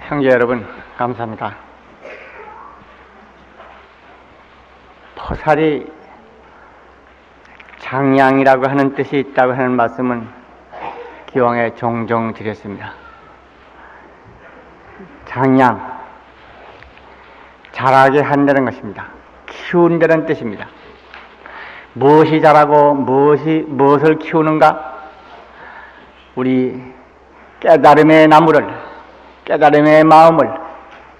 형제 여러분, 감사합니다. 포살이 장량이라고 하는 뜻이 있다고 하는 말씀은 기왕에 종종 드렸습니다. 장량, 자라게 한다는 것입니다. 키운다는 뜻입니다. 무엇이 자라고 무엇을 키우는가? 우리 깨달음의 나무를, 깨달음의 마음을,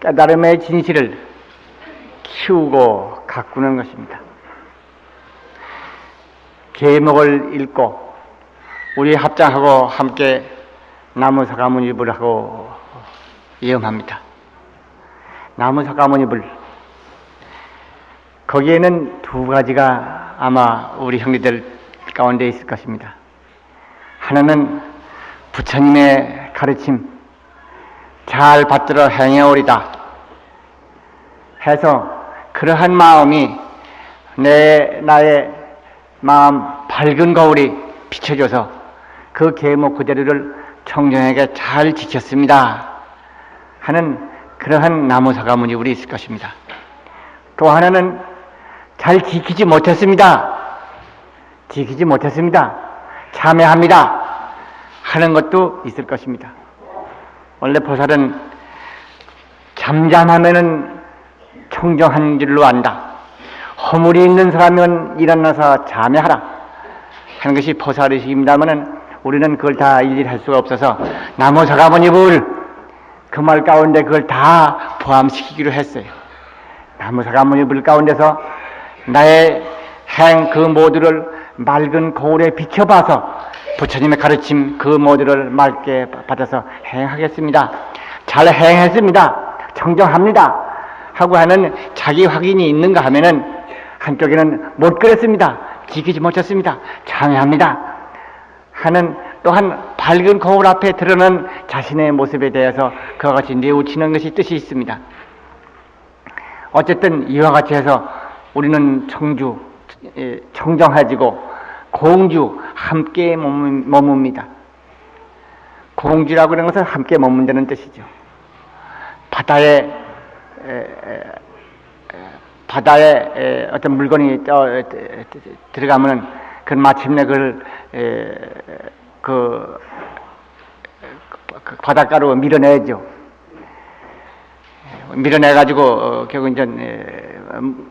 깨달음의 진실을 키우고 가꾸는 것입니다. 계목을 읽고 우리 합장하고 함께 나무사과문입을 하고 예음합니다. 나무사과문입을, 거기에는 두 가지가 아마 우리 형제들 가운데 있을 것입니다. 하나는 부처님의 가르침 잘 받들어 행해오리다 해서 그러한 마음이 나의 마음 밝은 거울이 비춰줘서 그 계목 그대로를 청정에게 잘 지켰습니다 하는 그러한 나무사과문입이 있을 것입니다. 또 하나는 잘 지키지 못했습니다. 참회합니다 하는 것도 있을 것입니다. 원래 보살은 잠잠하면은 청정한 줄로 안다. 허물이 있는 사람은 일어나서 참회하라 하는 것이 보살이십니다마는 우리는 그걸 다 일일이 할 수가 없어서 나무사과문입을 그 말 가운데 그걸 다 포함시키기로 했어요. 나무사과문입을 가운데서 나의 행 그 모두를 맑은 거울에 비춰봐서 부처님의 가르침 그 모두를 맑게 받아서 행하겠습니다. 잘 행했습니다. 청정합니다 하고 하는 자기 확인이 있는가 하면은 한쪽에는 못 그랬습니다. 지키지 못했습니다. 참회합니다 하는 또한 밝은 거울 앞에 드러난 자신의 모습에 대해서 그와 같이 뉘우치는 것이 뜻이 있습니다. 어쨌든 이와 같이 해서 우리는 청정해지고 공주 함께 머뭅니다. 공주라고 하는 것은 함께 머문다는 뜻이죠. 바다에 어떤 물건이 들어가면은 그 마침내 그 바닷가로 밀어내죠. 밀어내가지고 결국 이제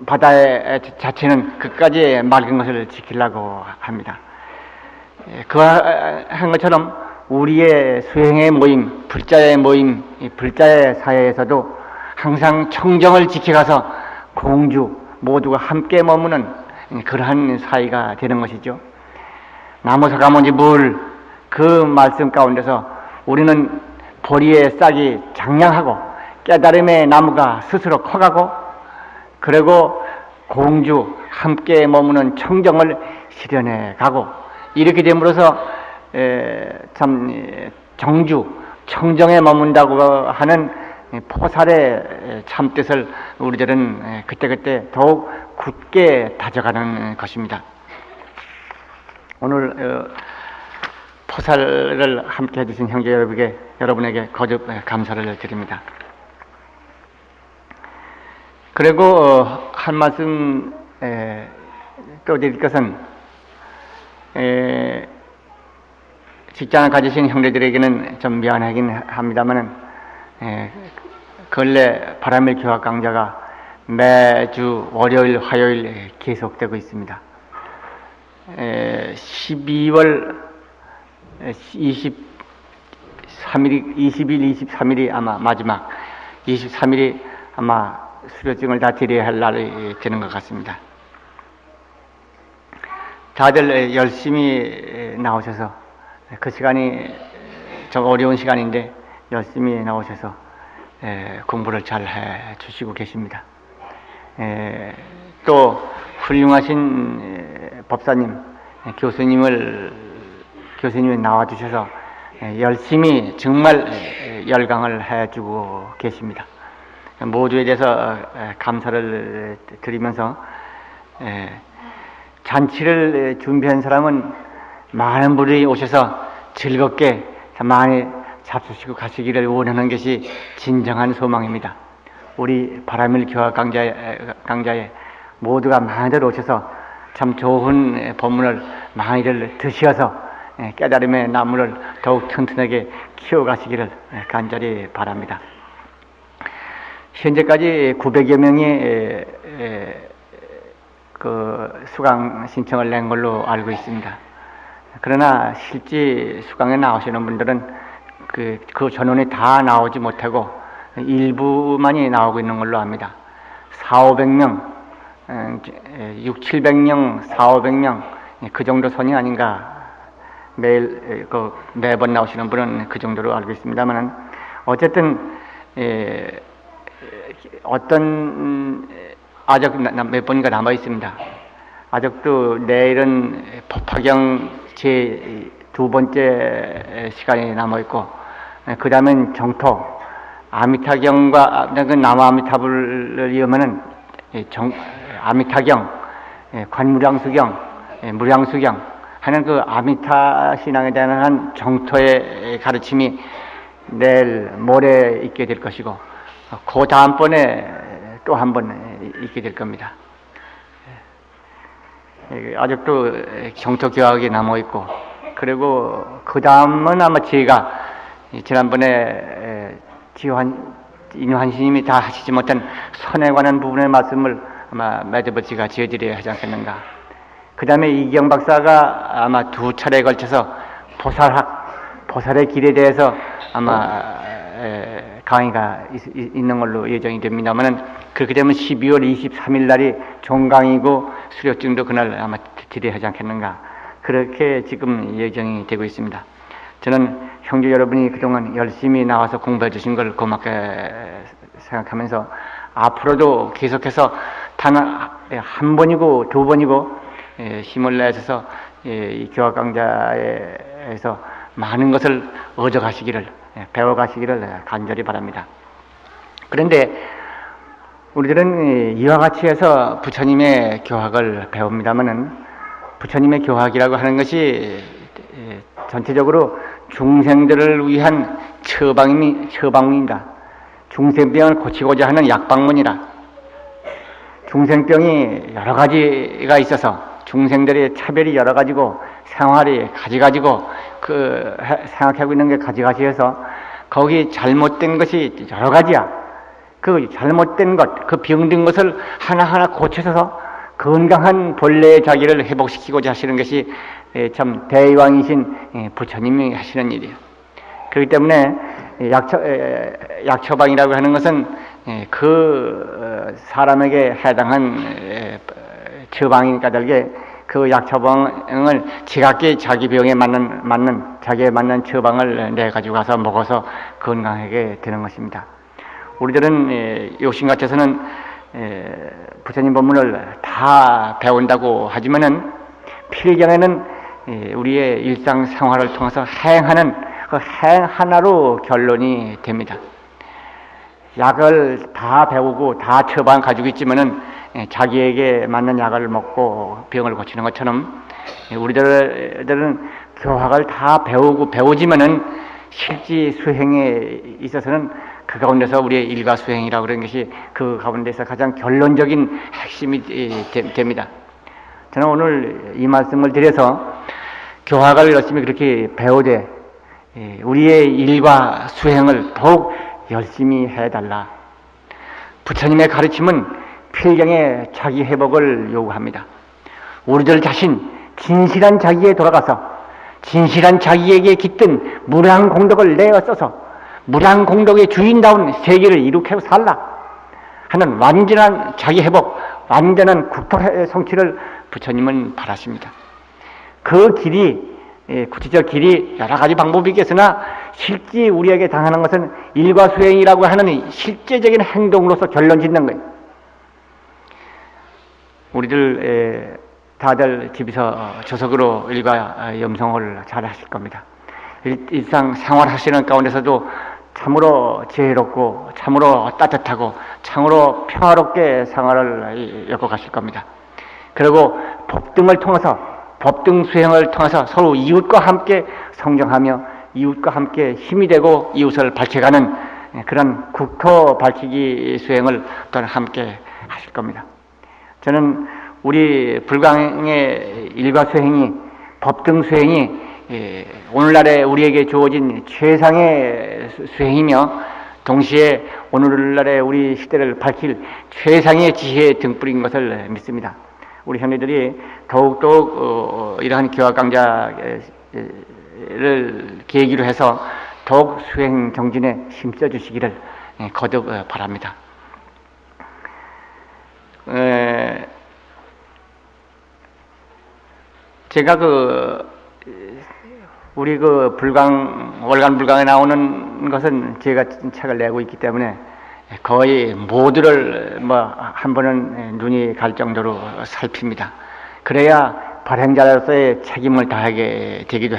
바다의 자체는 끝까지 맑은 것을 지키려고 합니다. 그한 것처럼 우리의 수행의 모임, 불자의 모임, 불자의 사회에서도 항상 청정을 지켜가서 공주 모두가 함께 머무는 그러한 사이가 되는 것이죠. 나무사과문입을 그 말씀 가운데서 우리는 보리의 싹이 장량하고 깨달음의 나무가 스스로 커가고 그리고 공주 함께 머무는 청정을 실현해 가고 이렇게 됨으로써 참 청정에 머문다고 하는 포살의 참뜻을 우리들은 그때그때 더욱 굳게 다져가는 것입니다. 오늘 포살을 함께 해주신 형제 여러분에게 거듭 감사를 드립니다. 그리고 한 말씀 또 드릴 것은 직장을 가지신 형제들에게는 좀 미안하긴 합니다만은 근래 바람일 교학 강좌가 매주 월요일, 화요일 계속되고 있습니다. 12월 20일, 23일이 아마 마지막 23일이 아마 수료증을 다 드려야 할 날이 되는 것 같습니다. 다들 열심히 나오셔서 그 시간이 좀 어려운 시간인데 열심히 나오셔서 공부를 잘 해 주시고 계십니다. 또 훌륭하신 법사님, 교수님이 나와주셔서 열심히 정말 열강을 해주고 계십니다. 모두에 대해서 감사를 드리면서 잔치를 준비한 사람은 많은 분이 오셔서 즐겁게 많이 잡수시고 가시기를 원하는 것이 진정한 소망입니다. 우리 바라밀 교화 강좌에 모두가 많이들 오셔서 참 좋은 법문을 많이들 드셔서 깨달음의 나무를 더욱 튼튼하게 키워가시기를 간절히 바랍니다. 현재까지 900여 명이 그 수강 신청을 낸 걸로 알고 있습니다. 그러나 실제 수강에 나오시는 분들은 그 전원이 다 나오지 못하고 일부만이 나오고 있는 걸로 압니다. 400~500명, 600~700명, 400~500명 그 정도 선이 아닌가. 매번 나오시는 분은 그 정도로 알고 있습니다만, 어쨌든 어떤 아직 몇 번인가 남아 있습니다. 아직도 내일은 법화경 제 2번째 시간이 남아 있고, 그 다음엔 정토, 아미타경과 남아아미타불을 이으면은 아미타경, 관무량수경, 무량수경 하는 그 아미타 신앙에 대한 정토의 가르침이 내일 모레 있게 될 것이고, 그 다음번에 또 한 번 있게 될 겁니다. 아직도 정토 교학이 남아 있고, 그리고 그 다음은 아마 제가 지난번에 인유한 스님이 다 하시지 못한 선에 관한 부분의 말씀을 아마 매드버치가 지어드려야 하지 않겠는가. 그 다음에 이경 박사가 아마 2차례에 걸쳐서 보살의 길에 대해서 아마 강의가 있는 걸로 예정이 됩니다만은, 그렇게 되면 12월 23일 날이 종강이고 수료증도 그날 아마 드려야 하지 않겠는가. 그렇게 지금 예정이 되고 있습니다. 저는 형제 여러분이 그동안 열심히 나와서 공부해 주신 걸 고맙게 생각하면서, 앞으로도 계속해서 단 한 번이고 2번이고 힘을 내셔서 이 교화 강좌에서 많은 것을 얻어가시기를, 배워가시기를 간절히 바랍니다. 그런데 우리들은 이와 같이 해서 부처님의 교학을 배웁니다마는, 부처님의 교학이라고 하는 것이 전체적으로 중생들을 위한 처방입니다. 중생병을 고치고자 하는 약방문이라. 중생병이 여러 가지가 있어서 중생들의 차별이 여러 가지고 생활이 가지가지고 생각하고 있는 게 가지가지해서 거기 잘못된 것이 여러 가지야. 그 잘못된 것, 그 병든 것을 하나하나 고쳐서 건강한 본래의 자기를 회복시키고자 하시는 것이 참 대의왕이신 부처님이 하시는 일이에요. 그렇기 때문에 약처방이라고 하는 것은 그 사람에게 해당한 처방이니까 달게 그 약처방을 지각기 자기 병에 자기에 맞는 처방을 내 가지고 가서 먹어서 건강하게 되는 것입니다. 우리들은 욕심 같아서는 부처님 법문을 다 배운다고 하지만은 필경에는 우리의 일상생활을 통해서 행하는 그 행 하나로 결론이 됩니다. 약을 다 배우고 다 처방 가지고 있지만은 자기에게 맞는 약을 먹고 병을 고치는 것처럼, 우리들은 교학을 다 배우지만은 실제 수행에 있어서는 그 가운데서 우리의 일과 수행이라고 그런 것이 그 가운데서 가장 결론적인 핵심이 됩니다. 저는 오늘 이 말씀을 드려서 교학을 열심히 그렇게 배우되 우리의 일과 수행을 더욱 열심히 해달라. 부처님의 가르침은 필경의 자기 회복을 요구합니다. 우리들 자신 진실한 자기에 돌아가서 진실한 자기에게 깃든 무량공덕을 내어 써서 무량공덕의 주인다운 세계를 이룩해 살라 하는 완전한 자기 회복, 완전한 국토 성취를 부처님은 바라십니다. 그 길이, 구체적 길이 여러 가지 방법이 있겠으나 실제 우리에게 당하는 것은 일과 수행이라고 하는 실제적인 행동으로서 결론 짓는 거예요. 우리들 다들 집에서 저속으로 일과 염송을 잘 하실 겁니다. 일상 생활하시는 가운데서도 참으로 지혜롭고 참으로 따뜻하고 참으로 평화롭게 생활을 엮어가실 겁니다. 그리고 법등을 통해서, 법등 수행을 통해서 서로 이웃과 함께 성장하며 이웃과 함께 힘이 되고 이웃을 밝혀가는 그런 국토 밝히기 수행을 또한 함께 하실 겁니다. 저는 우리 불광의 일과 수행이, 법등 수행이 오늘날에 우리에게 주어진 최상의 수행이며 동시에 오늘날에 우리 시대를 밝힐 최상의 지혜의 등불인 것을 믿습니다. 우리 현리들이 더욱더욱 이러한 교화 강좌를 계기로 해서 더욱 수행 정진에 힘써 주시기를 거듭 바랍니다. 제가 우리 월간 불광에 나오는 것은 제가 책을 내고 있기 때문에 거의 모두를 한 번은 눈이 갈 정도로 살핍니다. 그래야 발행자로서의 책임을 다하게 되기도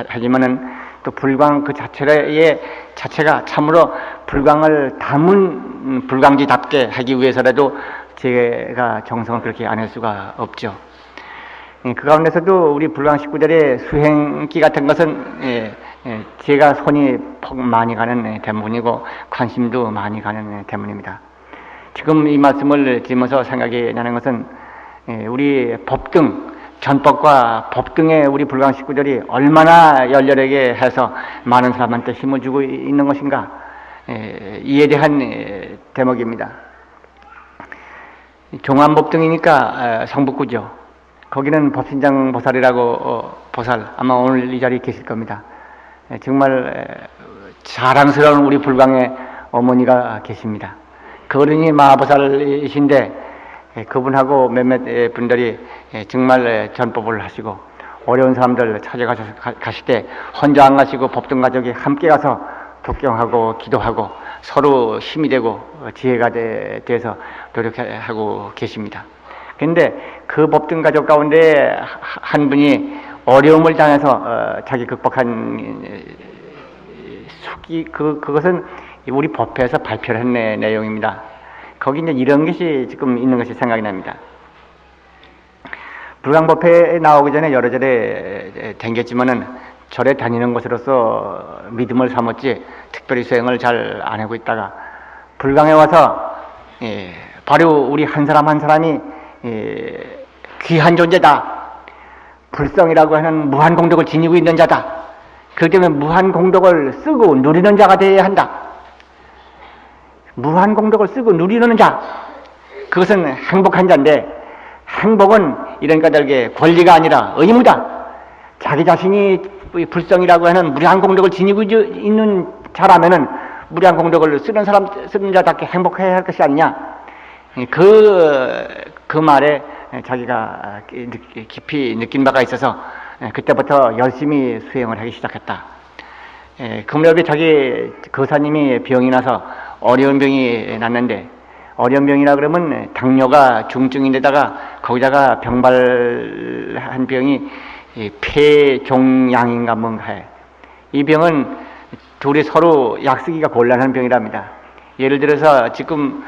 하지만은 또 불광 그 자체가 참으로 불광을 담은 불광지답게 하기 위해서라도 제가 정성을 그렇게 안 할 수가 없죠. 그 가운데서도 우리 불광 식구들의 수행기 같은 것은 제가 손이 많이 가는 대문이고 관심도 많이 가는 대문입니다. 지금 이 말씀을 드리면서 생각이 나는 것은 우리 법등, 전법과 법등에 우리 불광 식구들이 얼마나 열렬하게 해서 많은 사람한테 힘을 주고 있는 것인가, 이에 대한 대목입니다. 종안법등이니까 성북구죠. 거기는 법신장 보살이라고 보살, 아마 오늘 이 자리에 계실 겁니다. 정말 자랑스러운 우리 불광의 어머니가 계십니다. 그 어른이 마보살이신데 그분하고 몇몇 분들이 정말 전법을 하시고 어려운 사람들 찾아가실 때 혼자 안 가시고 법등 가족이 함께 가서 독경하고 기도하고 서로 힘이 되고 지혜가 돼서 노력하고 계십니다. 그런데 그 법등 가족 가운데 한 분이 어려움을 당해서 자기 극복한 그것은 우리 법회에서 발표를 한 내용입니다. 거기 이제 이런 것이 지금 있는 것이 생각이 납니다. 불광법회에 나오기 전에 여러 절에 댕겼지만은 절에 다니는 것으로서 믿음을 삼았지 특별히 수행을 잘 안 하고 있다가 불광에 와서 바로 우리 한 사람 한 사람이 귀한 존재다. 불성이라고 하는 무한 공덕을 지니고 있는 자다. 그렇기 때문에 무한 공덕을 쓰고 누리는 자가 되어야 한다. 무한 공덕을 쓰고 누리는 자, 그것은 행복한 자인데 행복은 이런 까닭에 권리가 아니라 의무다. 자기 자신이 불성이라고 하는 무한 공덕을 지니고 있는 자라면은 무한 공덕을 쓰는 자답게 행복해야 할 것이 아니냐. 그 말에 자기가 깊이 느낀 바가 있어서 그때부터 열심히 수행을 하기 시작했다. 그 무렵에 자기 거사님이 병이 나서 어려운 병이 났는데, 어려운 병이라 그러면 당뇨가 중증인데다가 거기다가 병발한 병이 폐종양인가 뭔가에, 이 병은 둘이 서로 약 쓰기가 곤란한 병이랍니다. 예를 들어서 지금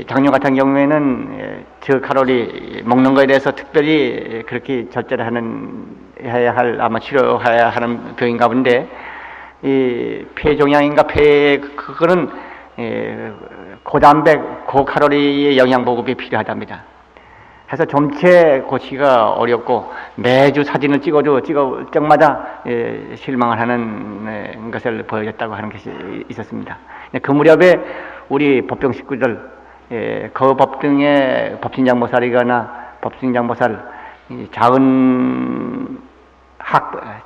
당뇨 같은 경우에는 저칼로리 먹는 것에 대해서 특별히 그렇게 절제를 해야 할, 아마 치료해야 하는 병인가 본데, 이 폐종양인가 그거는 고단백, 고칼로리의 영양 보급이 필요하답니다. 해서 점체 고치기가 어렵고 매주 사진을 찍을 적마다 실망을 하는 것을 보여줬다고 하는 것이 있었습니다. 그 무렵에 우리 법병 식구들, 그 법등의 법신장보살이거나 법신장보살,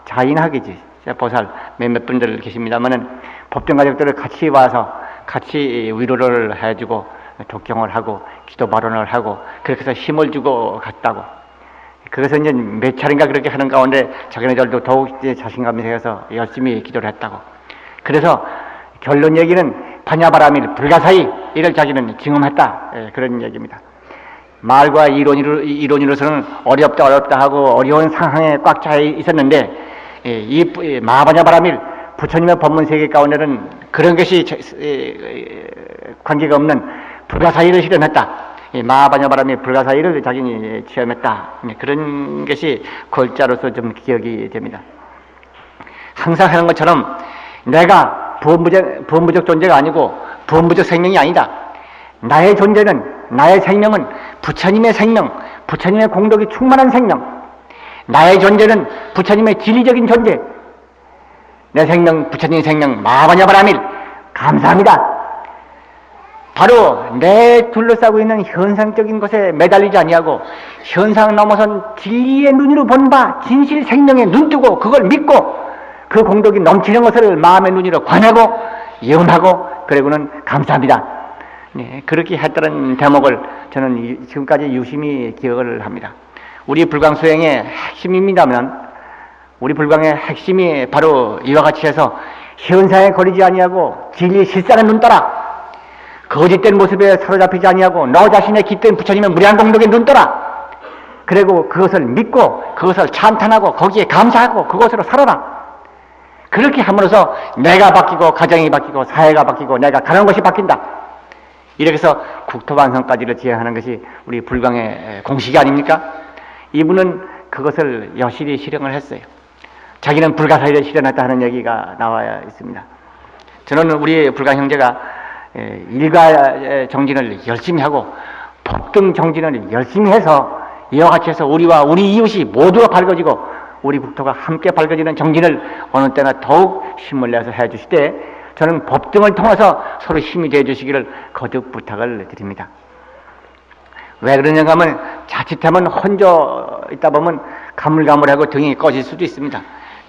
자인학이지 보살 몇몇 분들 계십니다만은 법등 가족들을 같이 와서 같이 위로를 해주고 독경을 하고 기도 발언을 하고 그렇게 해서 힘을 주고 갔다고. 그것은 이제 몇 차례인가 그렇게 하는 가운데 자기네들도 더욱 이제 자신감이 생겨서 열심히 기도를 했다고. 그래서 결론 얘기는 반야바라밀 불가사의 이를 자기는 증험했다, 그런 얘기입니다. 말과 이론으로서는 어렵다 하고 어려운 상황에 꽉 차 있었는데, 이 마반야바라밀 부처님의 법문 세계 가운데는 그런 것이 관계가 없는 불가사의를 실현했다. 마반야바라밀 불가사의를 자기는 체험했다. 그런 것이 골자로서 좀 기억이 됩니다. 항상 하는 것처럼 내가 부원부적 존재가 아니고 부원부적 생명이 아니다. 나의 존재는, 나의 생명은 부처님의 생명, 부처님의 공덕이 충만한 생명, 나의 존재는 부처님의 진리적인 존재, 내 생명, 부처님의 생명, 마바냐바라밀, 감사합니다. 바로 내 둘러싸고 있는 현상적인 것에 매달리지 아니하고 현상을 넘어선 진리의 눈으로 본 바 진실 생명에 눈뜨고 그걸 믿고 그 공덕이 넘치는 것을 마음의 눈으로 관하고 예언하고 그리고는 감사합니다. 네, 그렇게 했다는 대목을 저는 지금까지 유심히 기억을 합니다. 우리 불광수행의 핵심입니다만 우리 불광의 핵심이 바로 이와 같이 해서 현상에 걸리지 아니하고 진리 실상의 눈 떠라, 거짓된 모습에 사로잡히지 아니하고 너 자신의 깃든 부처님의 무량 공덕에 눈 떠라, 그리고 그것을 믿고 그것을 찬탄하고 거기에 감사하고 그것으로 살아라. 그렇게 함으로써 내가 바뀌고 가정이 바뀌고 사회가 바뀌고 내가 가는 것이 바뀐다. 이렇게 해서 국토반성까지를 지향하는 것이 우리 불광의 공식이 아닙니까? 이분은 그것을 여실히 실행을 했어요. 자기는 불가사의를 실현했다 하는 얘기가 나와 있습니다. 저는 우리 불광 형제가 일가 정진을 열심히 하고 법등 정진을 열심히 해서 이와 같이 해서 우리와 우리 이웃이 모두가 밝아지고 우리 국토가 함께 밝아지는 정진을 어느 때나 더욱 힘을 내서 해주시되 저는 법등을 통해서 서로 힘이 되어 주시기를 거듭 부탁을 드립니다. 왜 그러냐고 하면 자칫하면 혼자 있다 보면 가물가물하고 등이 꺼질 수도 있습니다.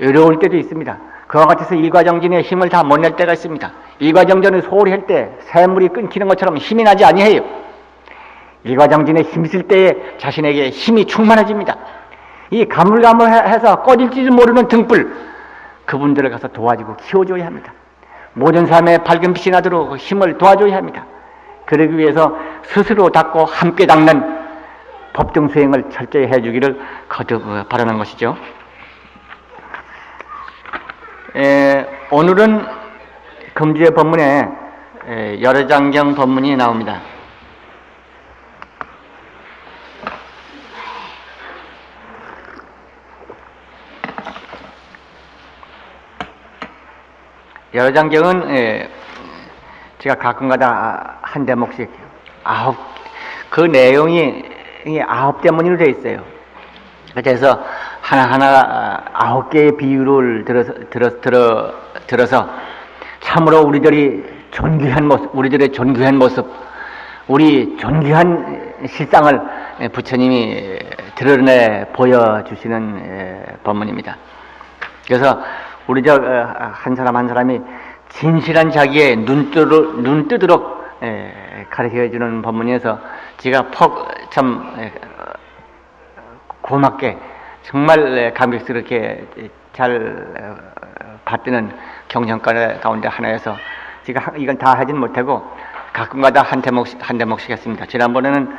어려울 때도 있습니다. 그와 같아서 일과정진의 힘을 다 못 낼 때가 있습니다. 일과정진을 소홀히 할 때 샘물이 끊기는 것처럼 힘이 나지 아니해요. 일과정진에 힘이 있을 때에 자신에게 힘이 충만해집니다. 이 가물가물해서 꺼질지도 모르는 등불, 그분들을 가서 도와주고 키워줘야 합니다. 모든 삶에 밝은 빛이 나도록 힘을 도와줘야 합니다. 그러기 위해서 스스로 닦고 함께 닦는 법등 수행을 철저히 해주기를 거듭 바라는 것이죠. 오늘은 금주의 법문에 열애장경 법문이 나옵니다. 열애장경은 제가 가끔가다 한 대목씩 그 내용이 9대문으로 되어 있어요. 그래서 하나하나 9개의 비유를 들어서 참으로 우리들이 존귀한 모습, 우리들의 존귀한 모습, 우리 존귀한 실상을 부처님이 드러내 보여주시는 법문입니다. 그래서 우리 한 사람 한 사람이 진실한 자기의 눈 뜨도록 가르쳐주는 법문이어서 제가 참 고맙게 정말 감격스럽게 잘 받드는 경전가 가운데 하나여서 제가 이걸 다 하진 못하고 가끔가다 한 대목씩 했습니다. 지난번에는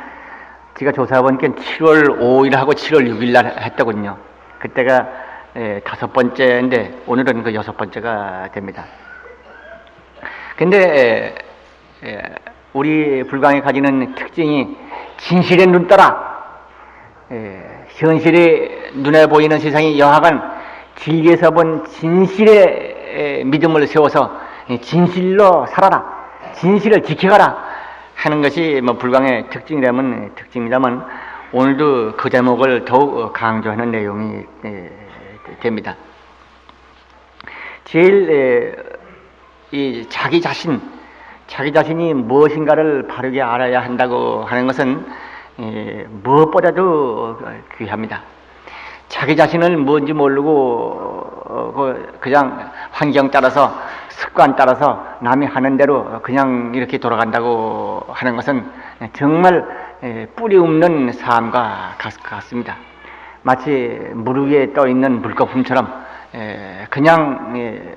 제가 조사해보니까 7월 5일하고 7월 6일날 했더군요. 그때가 5번째인데 오늘은 그 6번째가 됩니다. 근데 우리 불광이 가지는 특징이 진실의 눈 떠라, 현실의 눈에 보이는 세상이 여하간 진리에서 본 진실의 믿음을 세워서 진실로 살아라, 진실을 지켜가라 하는 것이 불광의 특징이라면 특징입니다만 오늘도 그 제목을 더욱 강조하는 내용이 됩니다. 제일 이 자기 자신이 무엇인가를 바르게 알아야 한다고 하는 것은 무엇보다도 귀합니다. 자기 자신을 뭔지 모르고 그냥 환경 따라서 습관 따라서 남이 하는 대로 그냥 이렇게 돌아간다고 하는 것은 정말 뿌리 없는 삶과 같습니다. 마치 물 위에 떠 있는 물거품처럼 그냥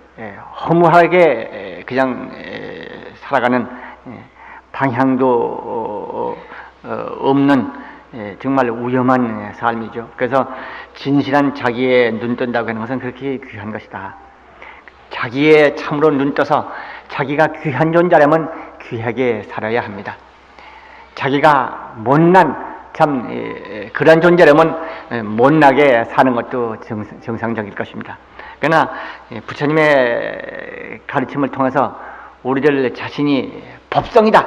허무하게 그냥 살아가는 방향도 없는 정말 위험한 삶이죠. 그래서 진실한 자기의 눈 뜬다고 하는 것은 그렇게 귀한 것이다. 자기의 참으로 눈 떠서 자기가 귀한 존재라면 귀하게 살아야 합니다. 자기가 못난 그런 존재라면 못나게 사는 것도 정상적일 것입니다. 그러나 부처님의 가르침을 통해서 우리들 자신이 법성이다,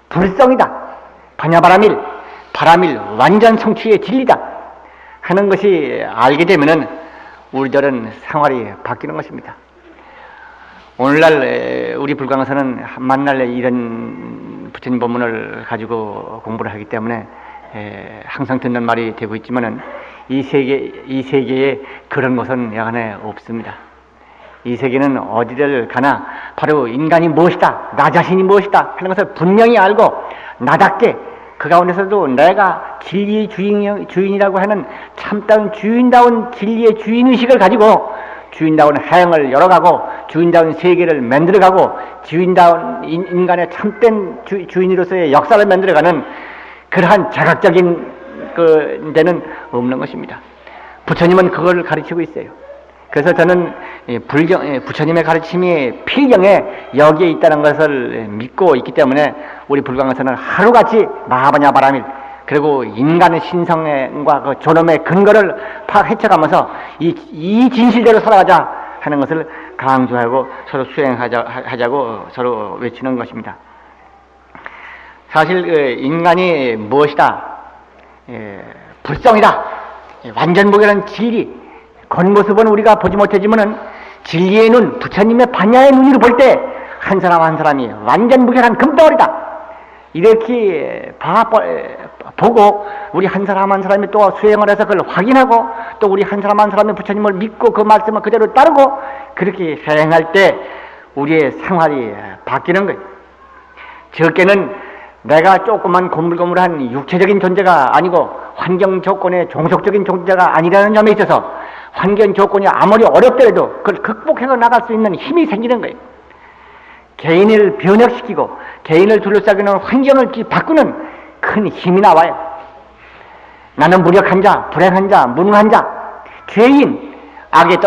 불성이다, 반야바라밀, 바라밀 완전 성취의 진리다 하는 것이 알게 되면은 우리들은 생활이 바뀌는 것입니다. 오늘날 우리 불광에서는 만날 이런 부처님 법문을 가지고 공부를 하기 때문에 항상 듣는 말이 되고 있지만은 이 세계에 그런 것은 여간에 없습니다. 이 세계는 어디를 가나 바로 인간이 무엇이다, 나 자신이 무엇이다 하는 것을 분명히 알고 나답게 그 가운데서도 내가 진리의 주인이라고 하는 참다운 주인다운 진리의 주인의식을 가지고 주인다운 행을 열어가고 주인다운 세계를 만들어가고 주인다운 인간의 참된 주인으로서의 역사를 만들어가는 그러한 자각적인 그 데는 없는 것입니다. 부처님은 그걸 가르치고 있어요. 그래서 저는 부처님의 가르침이 필경에 여기에 있다는 것을 믿고 있기 때문에 우리 불광에서는 하루같이 마하바냐바라밀 그리고 인간의 신성과 그 존엄의 근거를 헤쳐가면서 이 진실대로 살아가자 하는 것을 강조하고 서로 수행하자고 서로 외치는 것입니다. 사실 인간이 무엇이다? 불성이다. 완전무결한 진리. 겉모습은 우리가 보지 못하지만은 진리의 눈, 부처님의 반야의 눈으로 볼 때 한 사람 한 사람이 완전무결한 금덩어리다. 이렇게 보고 우리 한 사람 한 사람이 또 수행을 해서 그걸 확인하고 또 우리 한 사람 한 사람이 부처님을 믿고 그 말씀을 그대로 따르고 그렇게 행할 때 우리의 생활이 바뀌는 거예요. 적게는 내가 조그만 고물고물한 육체적인 존재가 아니고 환경 조건의 종속적인 존재가 아니라는 점에 있어서 환경 조건이 아무리 어렵더라도 그걸 극복해 나갈 수 있는 힘이 생기는 거예요. 개인을 변혁시키고 개인을 둘러싸기는 환경을 바꾸는 큰 힘이 나와요. 나는 무력한 자, 불행한 자, 무능한 자, 죄인, 악의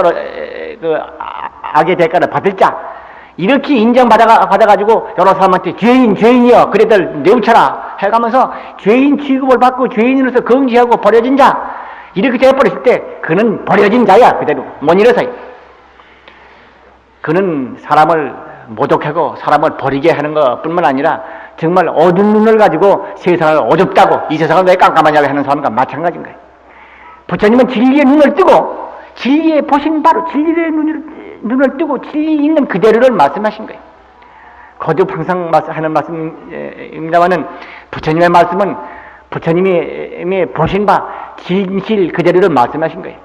대가를 받을 자 이렇게 인정받아가지고 여러 사람한테 죄인이여 그래들 내우쳐라 해가면서 죄인 취급을 받고 죄인으로서 긍지하고 버려진 자 이렇게 되어버렸을 때 그는 버려진 자야. 그대로 못 일어서요. 그는 사람을 모독하고 사람을 버리게 하는 것뿐만 아니라 정말 어두운 눈을 가지고 세상을 어둡다고 이 세상을 왜 깜깜하냐고 하는 사람과 마찬가지인 거예요. 부처님은 진리의 눈을 뜨고 진리의 보신 바로 진리의 눈을 뜨고 진리 있는 그대로를 말씀하신 거예요. 거듭 항상 하는 말씀입니다만은 부처님의 말씀은 부처님이 보신 바 진실 그대로를 말씀하신 거예요.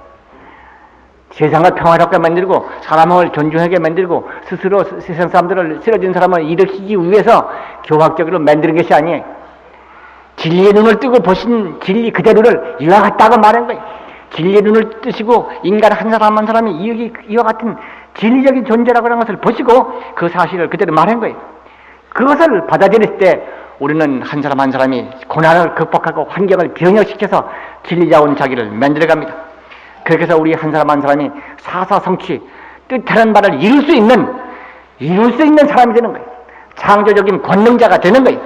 세상을 평화롭게 만들고 사람을 존중하게 만들고 스스로 세상 사람들을 쓰러진 사람을 일으키기 위해서 교학적으로 만드는 것이 아니에요. 진리의 눈을 뜨고 보신 진리 그대로를 이와 같다고 말한 거예요. 진리의 눈을 뜨시고 인간 한 사람 한 사람이 이와 같은 진리적인 존재라고 하는 것을 보시고 그 사실을 그대로 말한 거예요. 그것을 받아들일 때 우리는 한 사람 한 사람이 고난을 극복하고 환경을 변혁시켜서 진리자온 자기를 만들어갑니다. 그렇게 해서 우리 한 사람 한 사람이 사사성취 뜻하는 바를 이룰 수 있는 사람이 되는 거예요. 창조적인 권능자가 되는 거예요.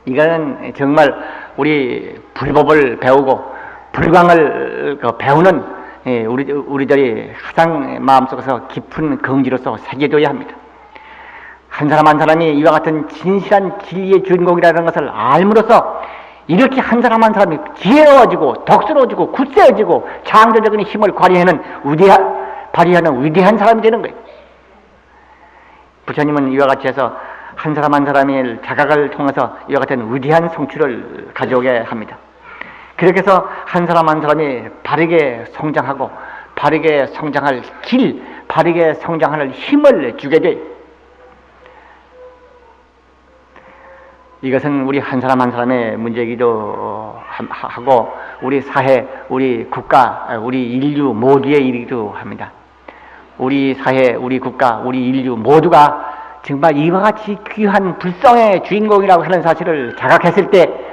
이거는 정말 우리 불법을 배우고 불광을 배우는 우리들이 가장 마음속에서 깊은 긍지로서 새겨둬야 합니다. 한 사람 한 사람이 이와 같은 진실한 진리의 주인공이라는 것을 알므로써 이렇게 한 사람 한 사람이 지혜로워지고 덕스러워지고 굳세어지고 창조적인 힘을 발휘하는 위대한 사람이 되는 거예요. 부처님은 이와 같이 해서 한 사람 한 사람의 자각을 통해서 이와 같은 위대한 성취를 가져오게 합니다. 그렇게 해서 한 사람 한 사람이 바르게 성장하고 바르게 성장할 바르게 성장할 힘을 주게 돼요. 이것은 우리 한 사람 한 사람의 문제이기도 하고 우리 사회, 우리 국가, 우리 인류 모두의 일이기도 합니다. 우리 사회, 우리 국가, 우리 인류 모두가 정말 이와 같이 귀한 불성의 주인공이라고 하는 사실을 자각했을 때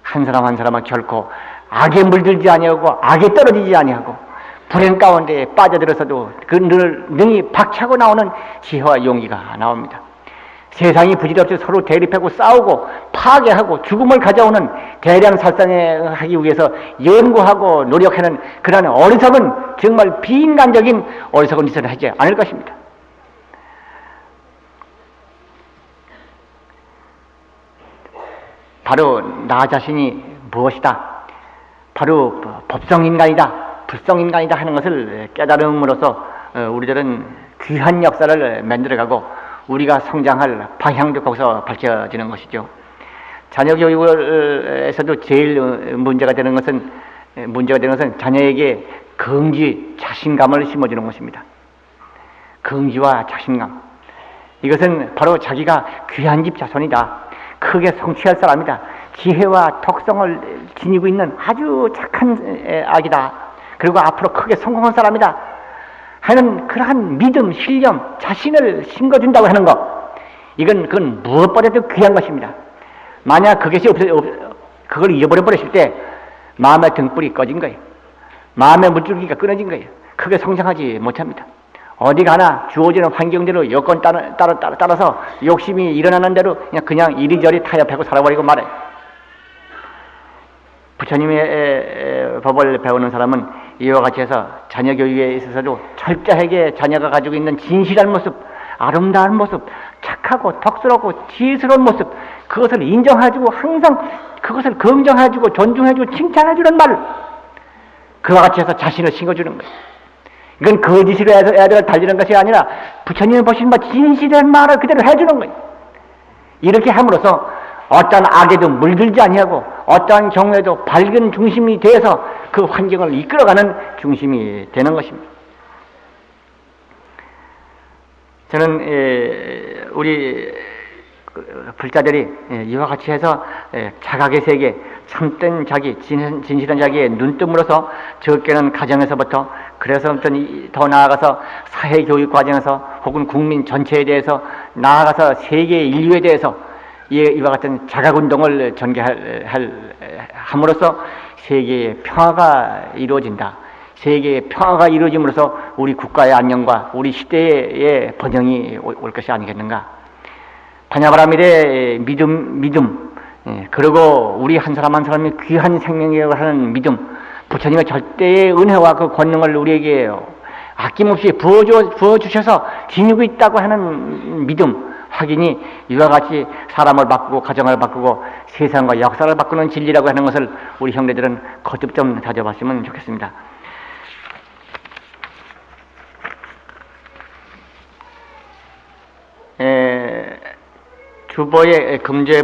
한 사람 한 사람은 결코 악에 물들지 아니하고 악에 떨어지지 아니하고 불행 가운데 빠져들어서도 그 능히 박차고 나오는 지혜와 용기가 나옵니다. 세상이 부질없이 서로 대립하고 싸우고 파괴하고 죽음을 가져오는 대량 살상하기 위해서 연구하고 노력하는 그러한 어리석은 정말 비인간적인 어리석은 짓을 하지 않을 것입니다. 바로 나 자신이 무엇이다, 바로 법성인간이다, 불성인간이다 하는 것을 깨달음으로써 우리들은 귀한 역사를 만들어가고 우리가 성장할 방향도 거기서 밝혀지는 것이죠. 자녀 교육에서도 제일 문제가 되는 것은 자녀에게 긍지, 자신감을 심어주는 것입니다. 긍지와 자신감, 이것은 바로 자기가 귀한 집 자손이다, 크게 성취할 사람이다, 지혜와 덕성을 지니고 있는 아주 착한 아기다, 그리고 앞으로 크게 성공한 사람이다 하는 그러한 믿음, 신념, 자신을 심어준다고 하는 것, 그건 무엇보다도 귀한 것입니다. 만약 그것이 그걸 잊어버려 버렸을 때 마음의 등불이 꺼진 거예요. 마음의 물줄기가 끊어진 거예요. 크게 성장하지 못합니다. 어디 가나 주어지는 환경대로 여건 따라서 욕심이 일어나는 대로 그냥 이리저리 타협하고 살아버리고 말아요. 부처님의 법을 배우는 사람은 이와 같이 해서 자녀 교육에 있어서도 철저하게 자녀가 가지고 있는 진실한 모습, 아름다운 모습, 착하고 덕스럽고 지혜스러운 모습, 그것을 인정해주고 항상 그것을 긍정해주고 존중해주고 칭찬해주는 말, 그와 같이 해서 자신을 심어주는 거예요. 이건 거짓으로 애들을 달리는 것이 아니라 부처님이 보신 진실한 말을 그대로 해주는 거예요. 이렇게 함으로써 어떠한 악에도 물들지 아니하고 어떠한 경우에도 밝은 중심이 되어서 그 환경을 이끌어가는 중심이 되는 것입니다. 저는 우리 불자들이 이와 같이 해서 자각의 세계, 참된 자기, 진실한 자기의 눈뜸으로서 적게는 가정에서부터, 그래서 더 나아가서 사회교육 과정에서 혹은 국민 전체에 대해서, 나아가서 세계 인류에 대해서 이와 같은 자각운동을 함으로써 세계의 평화가 이루어진다. 세계의 평화가 이루어짐으로써 우리 국가의 안녕과 우리 시대의 번영이 올 것이 아니겠는가. 반야바라밀의 믿음, 그리고 우리 한 사람 한 사람이 귀한 생명이라고 하는 믿음, 부처님의 절대의 은혜와 그 권능을 우리에게 아낌없이 부어주셔서 지니고 있다고 하는 믿음, 확인이 이와 같이 사람을 바꾸고 가정을 바꾸고 세상과 역사를 바꾸는 진리라고 하는 것을 우리 형제들은 거듭 좀 다져봤으면 좋겠습니다. 주보의 금제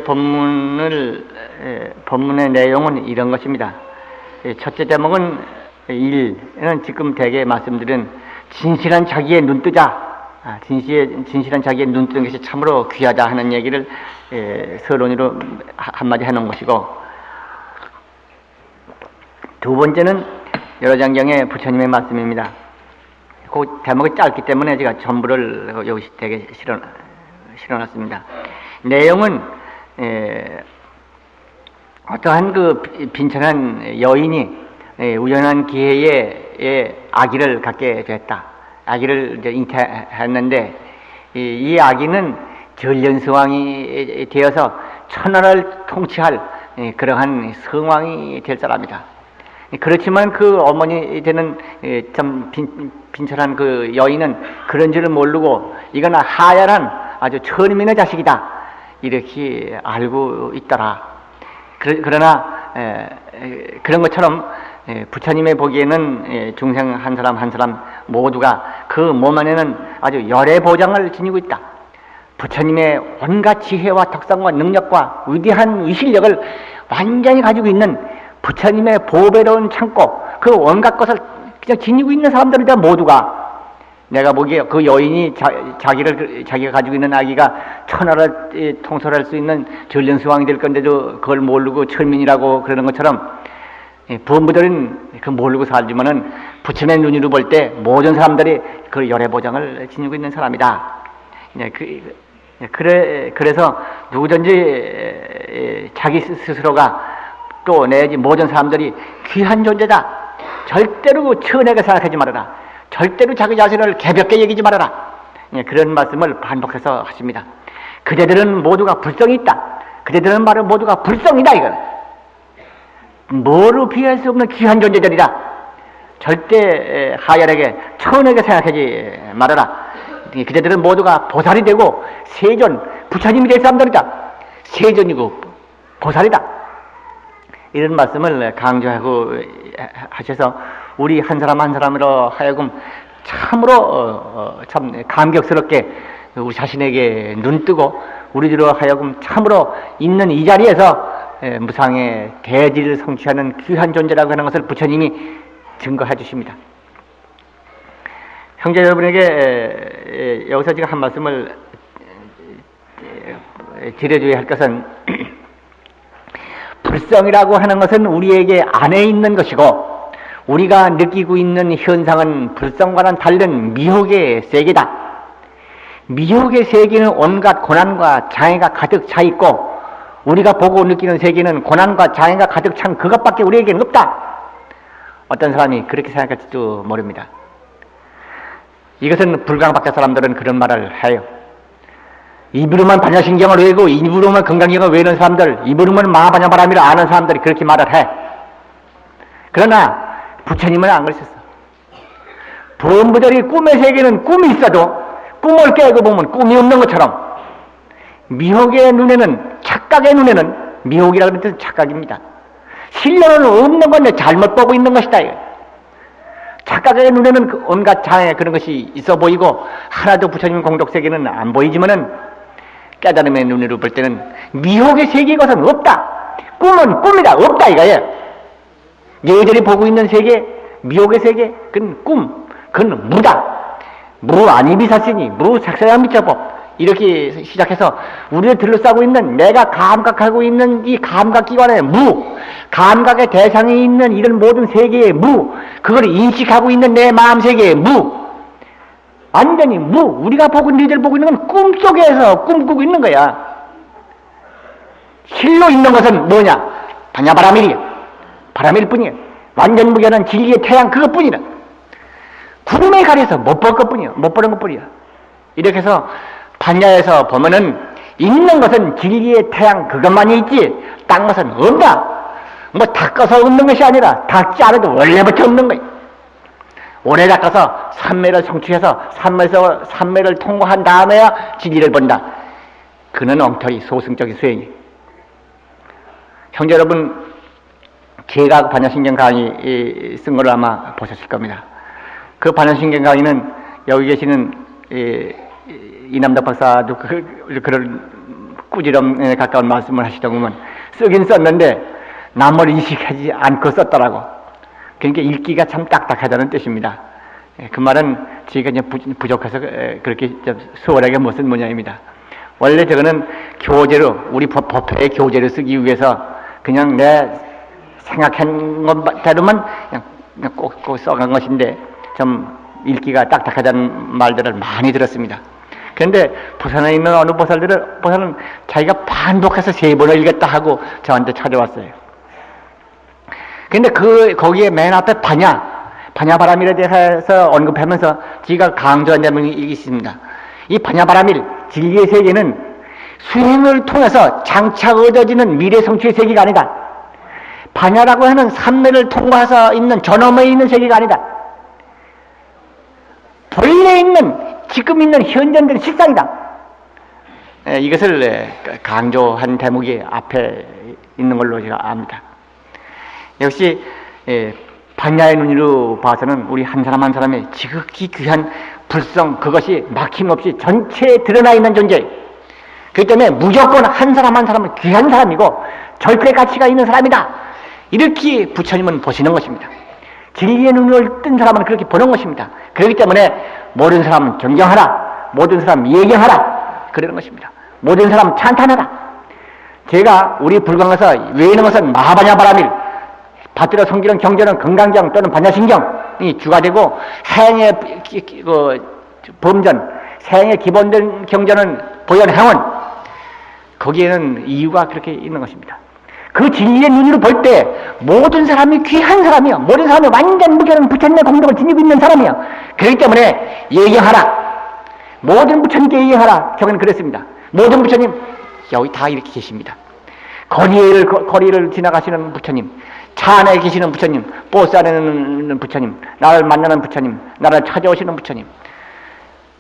법문의 내용은 이런 것입니다. 첫째 대목은 1은 지금 대개 말씀드린 진실한 자기의 눈뜨자, 진실한 자기의 눈뜨는 것이 참으로 귀하다 하는 얘기를 서론으로 한마디 해놓은 것이고, 두 번째는 열어장경의 부처님의 말씀입니다. 그 대목이 짧기 때문에 제가 전부를 여기 되게 실어놨습니다. 내용은 어떠한 그 빈천한 여인이 우연한 기회에 아기를 갖게 됐다. 아기를 이제 잉태했는데 이 아기는 전련성왕이 되어서 천하를 통치할 그러한 성왕이 될 사람이다. 그렇지만 그 어머니 되는 참 빈천한 그 여인은 그런 줄을 모르고 이건 하야란 아주 천민의 자식이다 이렇게 알고 있더라. 그러나 그런 것처럼 부처님의 보기에는 중생 한 사람 한 사람 모두가 그 몸 안에는 아주 열의 보장을 지니고 있다. 부처님의 온갖 지혜와 덕성과 능력과 위대한 의실력을 완전히 가지고 있는 부처님의 보배로운 창고, 그 온갖 것을 그냥 지니고 있는 사람들이다. 모두가 내가 보기에 그 여인이 자기가 가지고 있는 아기가 천하를 통솔할 수 있는 전련수왕이 될 건데도 그걸 모르고 천민이라고 그러는 것처럼 부모들은 그 모르고 살지만은 부처님의 눈으로 볼 때 모든 사람들이 그 열의 보장을 지니고 있는 사람이다. 그래서 누구든지 자기 스스로가 또 내지 모든 사람들이 귀한 존재다. 절대로 천하게 생각하지 말아라. 절대로 자기 자신을 가볍게 여기지 말아라. 그런 말씀을 반복해서 하십니다. 그대들은 모두가 불성이 있다. 그대들은 바로 모두가 불성이다. 이거 뭐로 비할 수 없는 귀한 존재들이다. 절대 하열하게 천하게 생각하지 말아라. 그대들은 모두가 보살이 되고 세존, 부처님이 될 사람들이다. 세존이고 보살이다. 이런 말씀을 강조하고 하셔서 우리 한 사람 한 사람으로 하여금 참으로 참 감격스럽게 우리 자신에게 눈뜨고 우리들로 하여금 참으로 있는 이 자리에서 무상의 대지를 성취하는 귀한 존재라고 하는 것을 부처님이 증거해 주십니다. 형제 여러분에게 여기서 제가 한 말씀을 드려줘야 할 것은 불성이라고 하는 것은 우리에게 안에 있는 것이고 우리가 느끼고 있는 현상은 불성과는 다른 미혹의 세계다. 미혹의 세계는 온갖 고난과 장애가 가득 차 있고 우리가 보고 느끼는 세계는 고난과 장애가 가득 찬 그것밖에 우리에게는 없다. 어떤 사람이 그렇게 생각할지도 모릅니다. 이것은 불광박사 사람들은 그런 말을 해요. 입으로만 반야신경을 외우고 입으로만 건강경을 외우는 사람들, 입으로만 마하반야바람이라 아는 사람들이 그렇게 말을 해. 그러나 부처님은 안 그러셨어. 부엄부들이 꿈의 세계는 꿈이 있어도 꿈을 깨고 보면 꿈이 없는 것처럼 미혹의 눈에는, 착각의 눈에는, 미혹이라는 뜻은 착각입니다. 신령은 없는 건데 잘못 보고 있는 것이다. 착각의 눈에는 온갖 장애 그런 것이 있어 보이고 하나도 부처님 공덕세계는 안 보이지만은 깨달음의 눈으로 볼 때는 미혹의 세계의 것은 없다. 꿈은 꿈이다. 없다 이거예요. 너희들이 보고 있는 세계, 미혹의 세계, 그건 꿈, 그건 무다. 무 아니비사시니, 무 색사양미처법. 이렇게 시작해서 우리를 둘러싸고 있는 내가 감각하고 있는 이 감각기관의 무, 감각의 대상이 있는 이런 모든 세계의 무, 그걸 인식하고 있는 내 마음세계의 무, 완전히 무, 우리가 보고 너희들 보고 있는 건 꿈속에서 꿈꾸고 있는 거야. 실로 있는 것은 뭐냐? 반야바라밀이야. 바라밀 뿐이야. 완전 무견한 진리의 태양 그것뿐이다. 구름에 가려서 못 볼 것뿐이야. 못 보는 것뿐이야. 이렇게 해서 반야에서 보면은 있는 것은 진리의 태양 그것만이 있지 딴 것은 없다. 뭐 닦아서 없는 것이 아니라 닦지 않아도 원래부터 없는 거야. 오래 닦아서 삼매를 성취해서 삼매를 통과한 다음에야 진리를 본다. 그는 엉터리 소승적인 수행이. 형제 여러분, 제가 반야신경 강의 쓴 걸 아마 보셨을 겁니다. 그 반야신경 강의는 여기 계시는 이남덕 박사도 그런 꾸지럼에 가까운 말씀을 하시더구먼. 쓰긴 썼는데 남을 인식하지 않고 썼더라고. 그러니까 읽기가 참 딱딱하다는 뜻입니다. 그 말은 제가 이제 부족해서 그렇게 수월하게 못 쓴 모양입니다. 원래 저거는 교재로, 우리 법회의 교재로 쓰기 위해서 그냥 내 생각한 것대로만 그냥 꼭 써간 것인데 좀 읽기가 딱딱하다는 말들을 많이 들었습니다. 그런데 부산에 있는 어느 보살은 자기가 반복해서 3번을 읽었다 하고 저한테 찾아왔어요. 근데 거기에 맨 앞에 반야바라밀에 대해서 언급하면서 지가 강조한 점이 있습니다. 이 반야바라밀, 진리의 세계는 수행을 통해서 장차 얻어지는 미래 성취의 세계가 아니다. 반야라고 하는 삼매를 통과해서 있는 전엄에 있는 세계가 아니다. 본래 있는, 지금 있는 현존된 실상이다. 이것을 강조한 대목이 앞에 있는 걸로 제가 압니다. 역시 반야의 눈으로 봐서는 우리 한 사람 한 사람의 지극히 귀한 불성, 그것이 막힘없이 전체에 드러나 있는 존재. 그렇기 때문에 무조건 한 사람 한 사람은 귀한 사람이고 절대 가치가 있는 사람이다. 이렇게 부처님은 보시는 것입니다. 진리의 눈을 뜬 사람은 그렇게 보는 것입니다. 그렇기 때문에 모든 사람은 경경하라, 모든 사람 예경하라, 그러는 것입니다. 모든 사람 찬탄하라. 제가 우리 불광에서 외우는 것은 마하반야바라밀, 받들어 성기는 경전은 건강경 또는 반야신경이 주가 되고, 행의 범전, 행의 기본된 경전은 보현행원, 거기에는 이유가 그렇게 있는 것입니다. 그 진리의 눈으로 볼 때 모든 사람이 귀한 사람이요, 모든 사람이 완전 무결한 부처님의 공덕을 지니고 있는 사람이요. 그렇기 때문에 예경하라, 모든 부처님께 예경하라. 저는 그랬습니다. 모든 부처님 여기 다 이렇게 계십니다. 거리를 지나가시는 부처님, 차 안에 계시는 부처님, 버스 안에 있는 부처님, 나를 만나는 부처님, 나를 찾아오시는 부처님,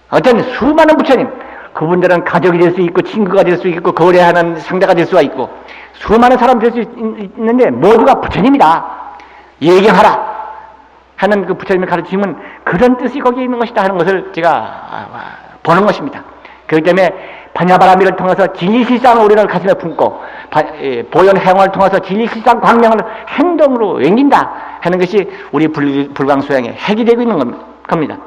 어떤 수많은 부처님, 그분들은 가족이 될 수 있고 친구가 될 수 있고 거래하는 상대가 될 수가 있고 수많은 사람 될 수 있는데 모두가 부처님이다. 예경하라 하는 그 부처님의 가르침은 그런 뜻이 거기에 있는 것이다 하는 것을 제가 보는 것입니다. 그렇기 때문에 반야바라미를 통해서 진리실상을 우리는 가슴에 품고 보현 행원을 통해서 진리실상 광명을 행동으로 옮긴다 하는 것이 우리 불광수행의 핵이 되고 있는 겁니다.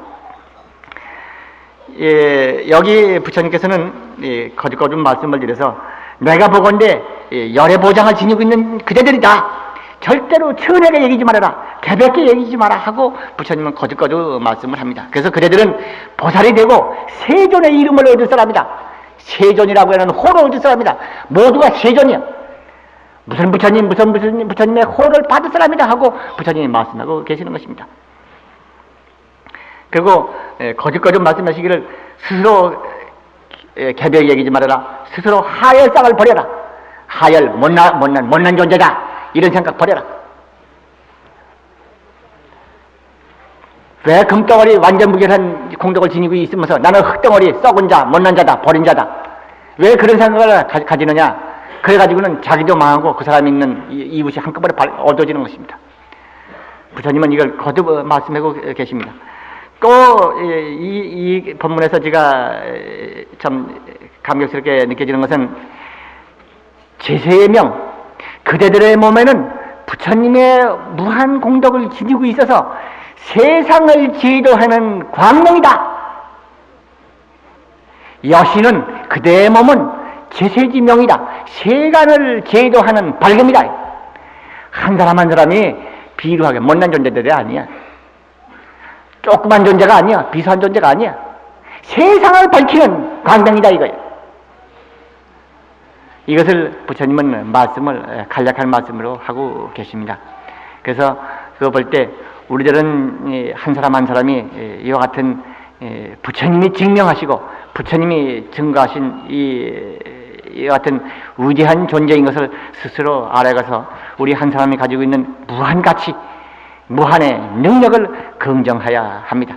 여기 부처님께서는 거듭거듭 말씀을 드려서 내가 보건대 열의 보장을 지니고 있는 그대들이다. 절대로 천하게 얘기지 말아라. 개벽게 얘기지 마라 하고 부처님은 거듭거듭 말씀을 합니다. 그래서 그대들은 보살이 되고 세존의 이름을 얻을 사람이다. 세존이라고 하는 호를 얻을 사람이다. 모두가 세존이야. 무슨 부처님의 호를 받을 사람이다 하고 부처님이 말씀하고 계시는 것입니다. 그리고 거듭거듭 말씀하시기를 스스로 개벽 얘기지 말아라. 스스로 하열상을 버려라. 하열 못난 존재다. 이런 생각 버려라. 왜 금덩어리 완전 무결한 공덕을 지니고 있으면서 나는 흙덩어리 썩은 자, 못난 자다, 버린 자다. 왜 그런 생각을 가지느냐. 그래가지고는 자기도 망하고 그 사람이 있는 이웃이 한꺼번에 얻어지는 것입니다. 부처님은 이걸 거듭 말씀하고 계십니다. 또 이 본문에서 제가 참 감격스럽게 느껴지는 것은 제세의 명, 그대들의 몸에는 부처님의 무한 공덕을 지니고 있어서 세상을 지도하는 광명이다. 여신은 그대의 몸은 제세지명이다. 세간을 제도하는 밝음이다. 한 사람 한 사람이 비루하게 못난 존재들이 아니야. 조그만 존재가 아니야. 비슷한 존재가 아니야. 세상을 밝히는 광명이다 이거예요. 이것을 부처님은 말씀을 간략한 말씀으로 하고 계십니다. 그래서 그거 볼 때 우리들은 한 사람 한 사람이 이와 같은 부처님이 증명하시고 부처님이 증거하신 이와 같은 위대한 존재인 것을 스스로 알아가서 우리 한 사람이 가지고 있는 무한 가치, 무한의 능력을 긍정해야 합니다.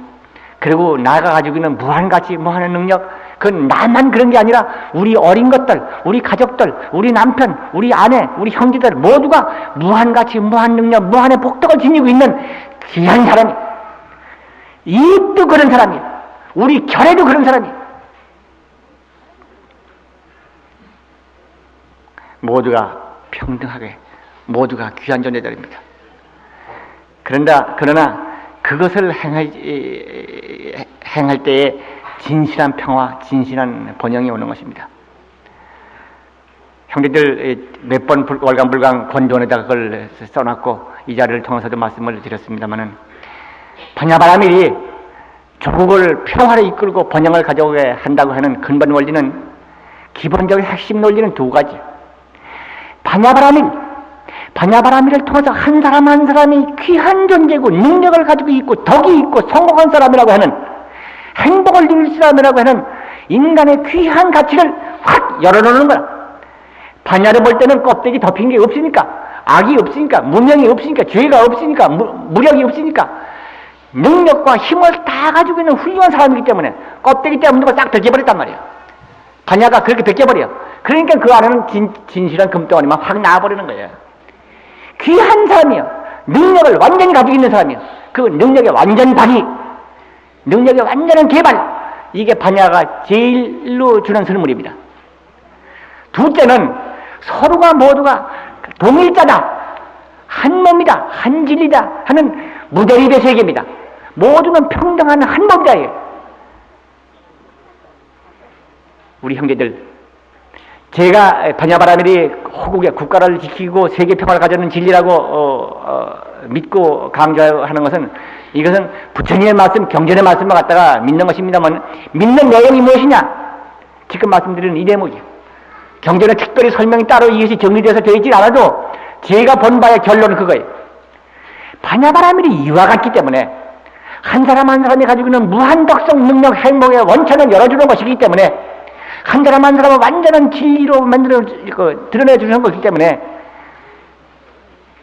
그리고 나가 가지고 있는 무한 가치, 무한의 능력, 그건 나만 그런 게 아니라 우리 어린 것들, 우리 가족들, 우리 남편, 우리 아내, 우리 형제들 모두가 무한 가치, 무한 능력, 무한의 복덕을 지니고 있는 귀한 사람이, 이입도 그런 사람이, 우리 결에도 그런 사람이, 모두가 평등하게, 모두가 귀한 존재들입니다. 그러나 그것을 행할 때에 진실한 평화, 진실한 번영이 오는 것입니다. 형제들 몇 번 월간불강 권존에다가 그걸 써놨고 이 자리를 통해서도 말씀을 드렸습니다마는 반야바라밀이 조국을 평화로 이끌고 번영을 가져오게 한다고 하는 근본 원리는 기본적인 핵심 논리는 두 가지. 반야바라밀을 통해서 한 사람 한 사람이 귀한 존재고 능력을 가지고 있고 덕이 있고 성공한 사람이라고 하는 행복을 누릴 사람이라고 하는 인간의 귀한 가치를 확 열어놓는 거야. 반야를 볼 때는 껍데기 덮인 게 없으니까, 악이 없으니까, 무명이 없으니까, 죄가 없으니까, 무력이 없으니까 능력과 힘을 다 가지고 있는 훌륭한 사람이기 때문에 껍데기 때문에 싹 벗겨버렸단 말이야. 반야가 그렇게 벗겨버려. 그러니까 그 안에는 진실한 금덩어리만 확 나와버리는 거예요. 귀한 사람이요. 능력을 완전히 가지고 있는 사람이요. 그 능력의 완전 발휘, 능력의 완전한 개발, 이게 반야가 제일로 주는 선물입니다. 둘째는 서로가 모두가 동일자다, 한 몸이다, 한 진리다 하는 무대립의 세계입니다. 모두는 평등한 한 몸이다. 우리 형제들, 제가 반야바라밀이 호국의 국가를 지키고 세계 평화를 가져오는 진리라고 믿고 강조하는 것은, 이것은 부처님의 말씀, 경전의 말씀을 갖다가 믿는 것입니다만, 믿는 내용이 무엇이냐? 지금 말씀드리는 이 대목이에요. 경전에 특별히 설명이 따로 이것이 정리되어서 되어 있지 않아도 제가 본 바의 결론은 그거예요. 반야바라밀이 이와 같기 때문에 한 사람 한 사람이 가지고 있는 무한덕성 능력 행복의 원천을 열어주는 것이기 때문에, 한 사람 한 사람을 완전한 진리로 드러내주는 것이기 때문에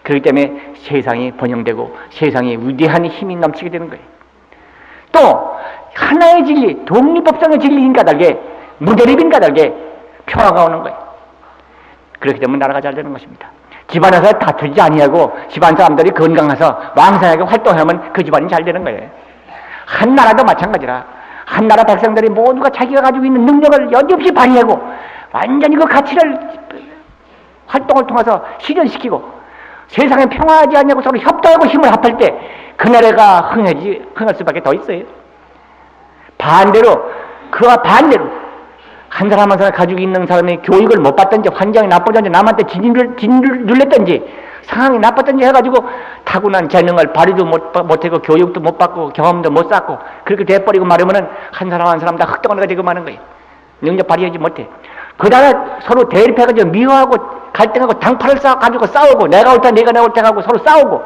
그렇기 때문에 세상이 번영되고 세상에 위대한 힘이 넘치게 되는 거예요. 또 하나의 진리, 독립법성의 진리인가 달게, 무대립인가 달게 평화가 오는 거예요. 그렇기 때문에 나라가 잘 되는 것입니다. 집안에서 다투지 아니하고 집안 사람들이 건강해서 왕성하게 활동하면 그 집안이 잘 되는 거예요. 한 나라도 마찬가지라. 한 나라 백성들이 모두가 자기가 가지고 있는 능력을 여지없이 발휘하고 완전히 그 가치를 활동을 통해서 실현시키고 세상에 평화하지 않냐고 서로 협동하고 힘을 합할 때 그 나라가 흥할 수밖에 더 있어요. 반대로, 그와 반대로 한 사람 한 사람 가지고 있는 사람이 교육을 못 받든지 환경이 나빠졌든지 남한테 진을 눌렸든지 상황이 나빴든지 해가지고 타고난 재능을 발휘도 못하고 교육도 못 받고 경험도 못 쌓고 그렇게 돼버리고 말하면은 한 사람 한 사람 다 흑덩어리가 되고 마는 거예요. 능력 발휘하지 못해. 그다가 서로 대립해가지고 미워하고 갈등하고 당파를 쌓아가지고 싸우고 내가 옳다 내가 옳다 하고 서로 싸우고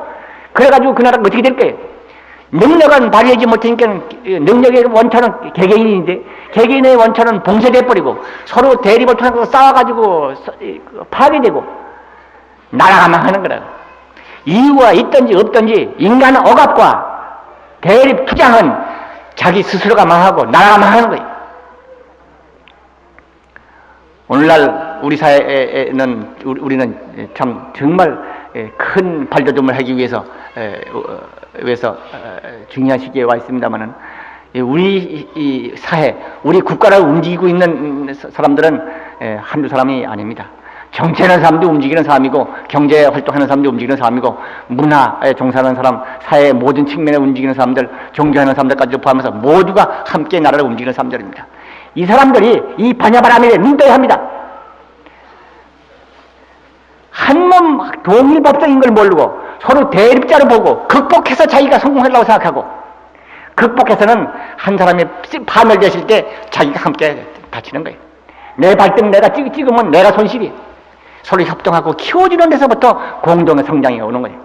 그래가지고 그 나라가 어떻게 될 거예요? 능력은 발휘하지 못하니까 능력의 원천은 개개인인데 개개인의 원천은 봉쇄돼버리고 서로 대립을 통해서 싸워가지고 파괴되고 나라가 망하는 거라고. 이유가 있든지 없든지 인간의 억압과 대립 투장은 자기 스스로가 망하고 나라가 망하는 거예요. 오늘날 우리 사회에는 우리는 참 정말 큰 발돋움을 하기 위해서 중요한 시기에 와 있습니다만은 우리 이 사회, 우리 국가를 움직이고 있는 사람들은 한두 사람이 아닙니다. 정치하는 사람도 움직이는 사람이고 경제 활동하는 사람도 움직이는 사람이고 문화에 종사하는 사람, 사회의 모든 측면에 움직이는 사람들, 종교하는 사람들까지 포함해서 모두가 함께 나라를 움직이는 사람들입니다. 이 사람들이 이 반야바람에 눈 떠야 합니다. 한몸 동일법성인 걸 모르고 서로 대립자로 보고 극복해서 자기가 성공하려고 생각하고 극복해서는 한 사람이 파멸되실 때 자기가 함께 다치는 거예요. 내 발등 내가 찍으면 내가 손실이. 서로 협동하고 키워주는 데서부터 공동의 성장이 오는 거예요.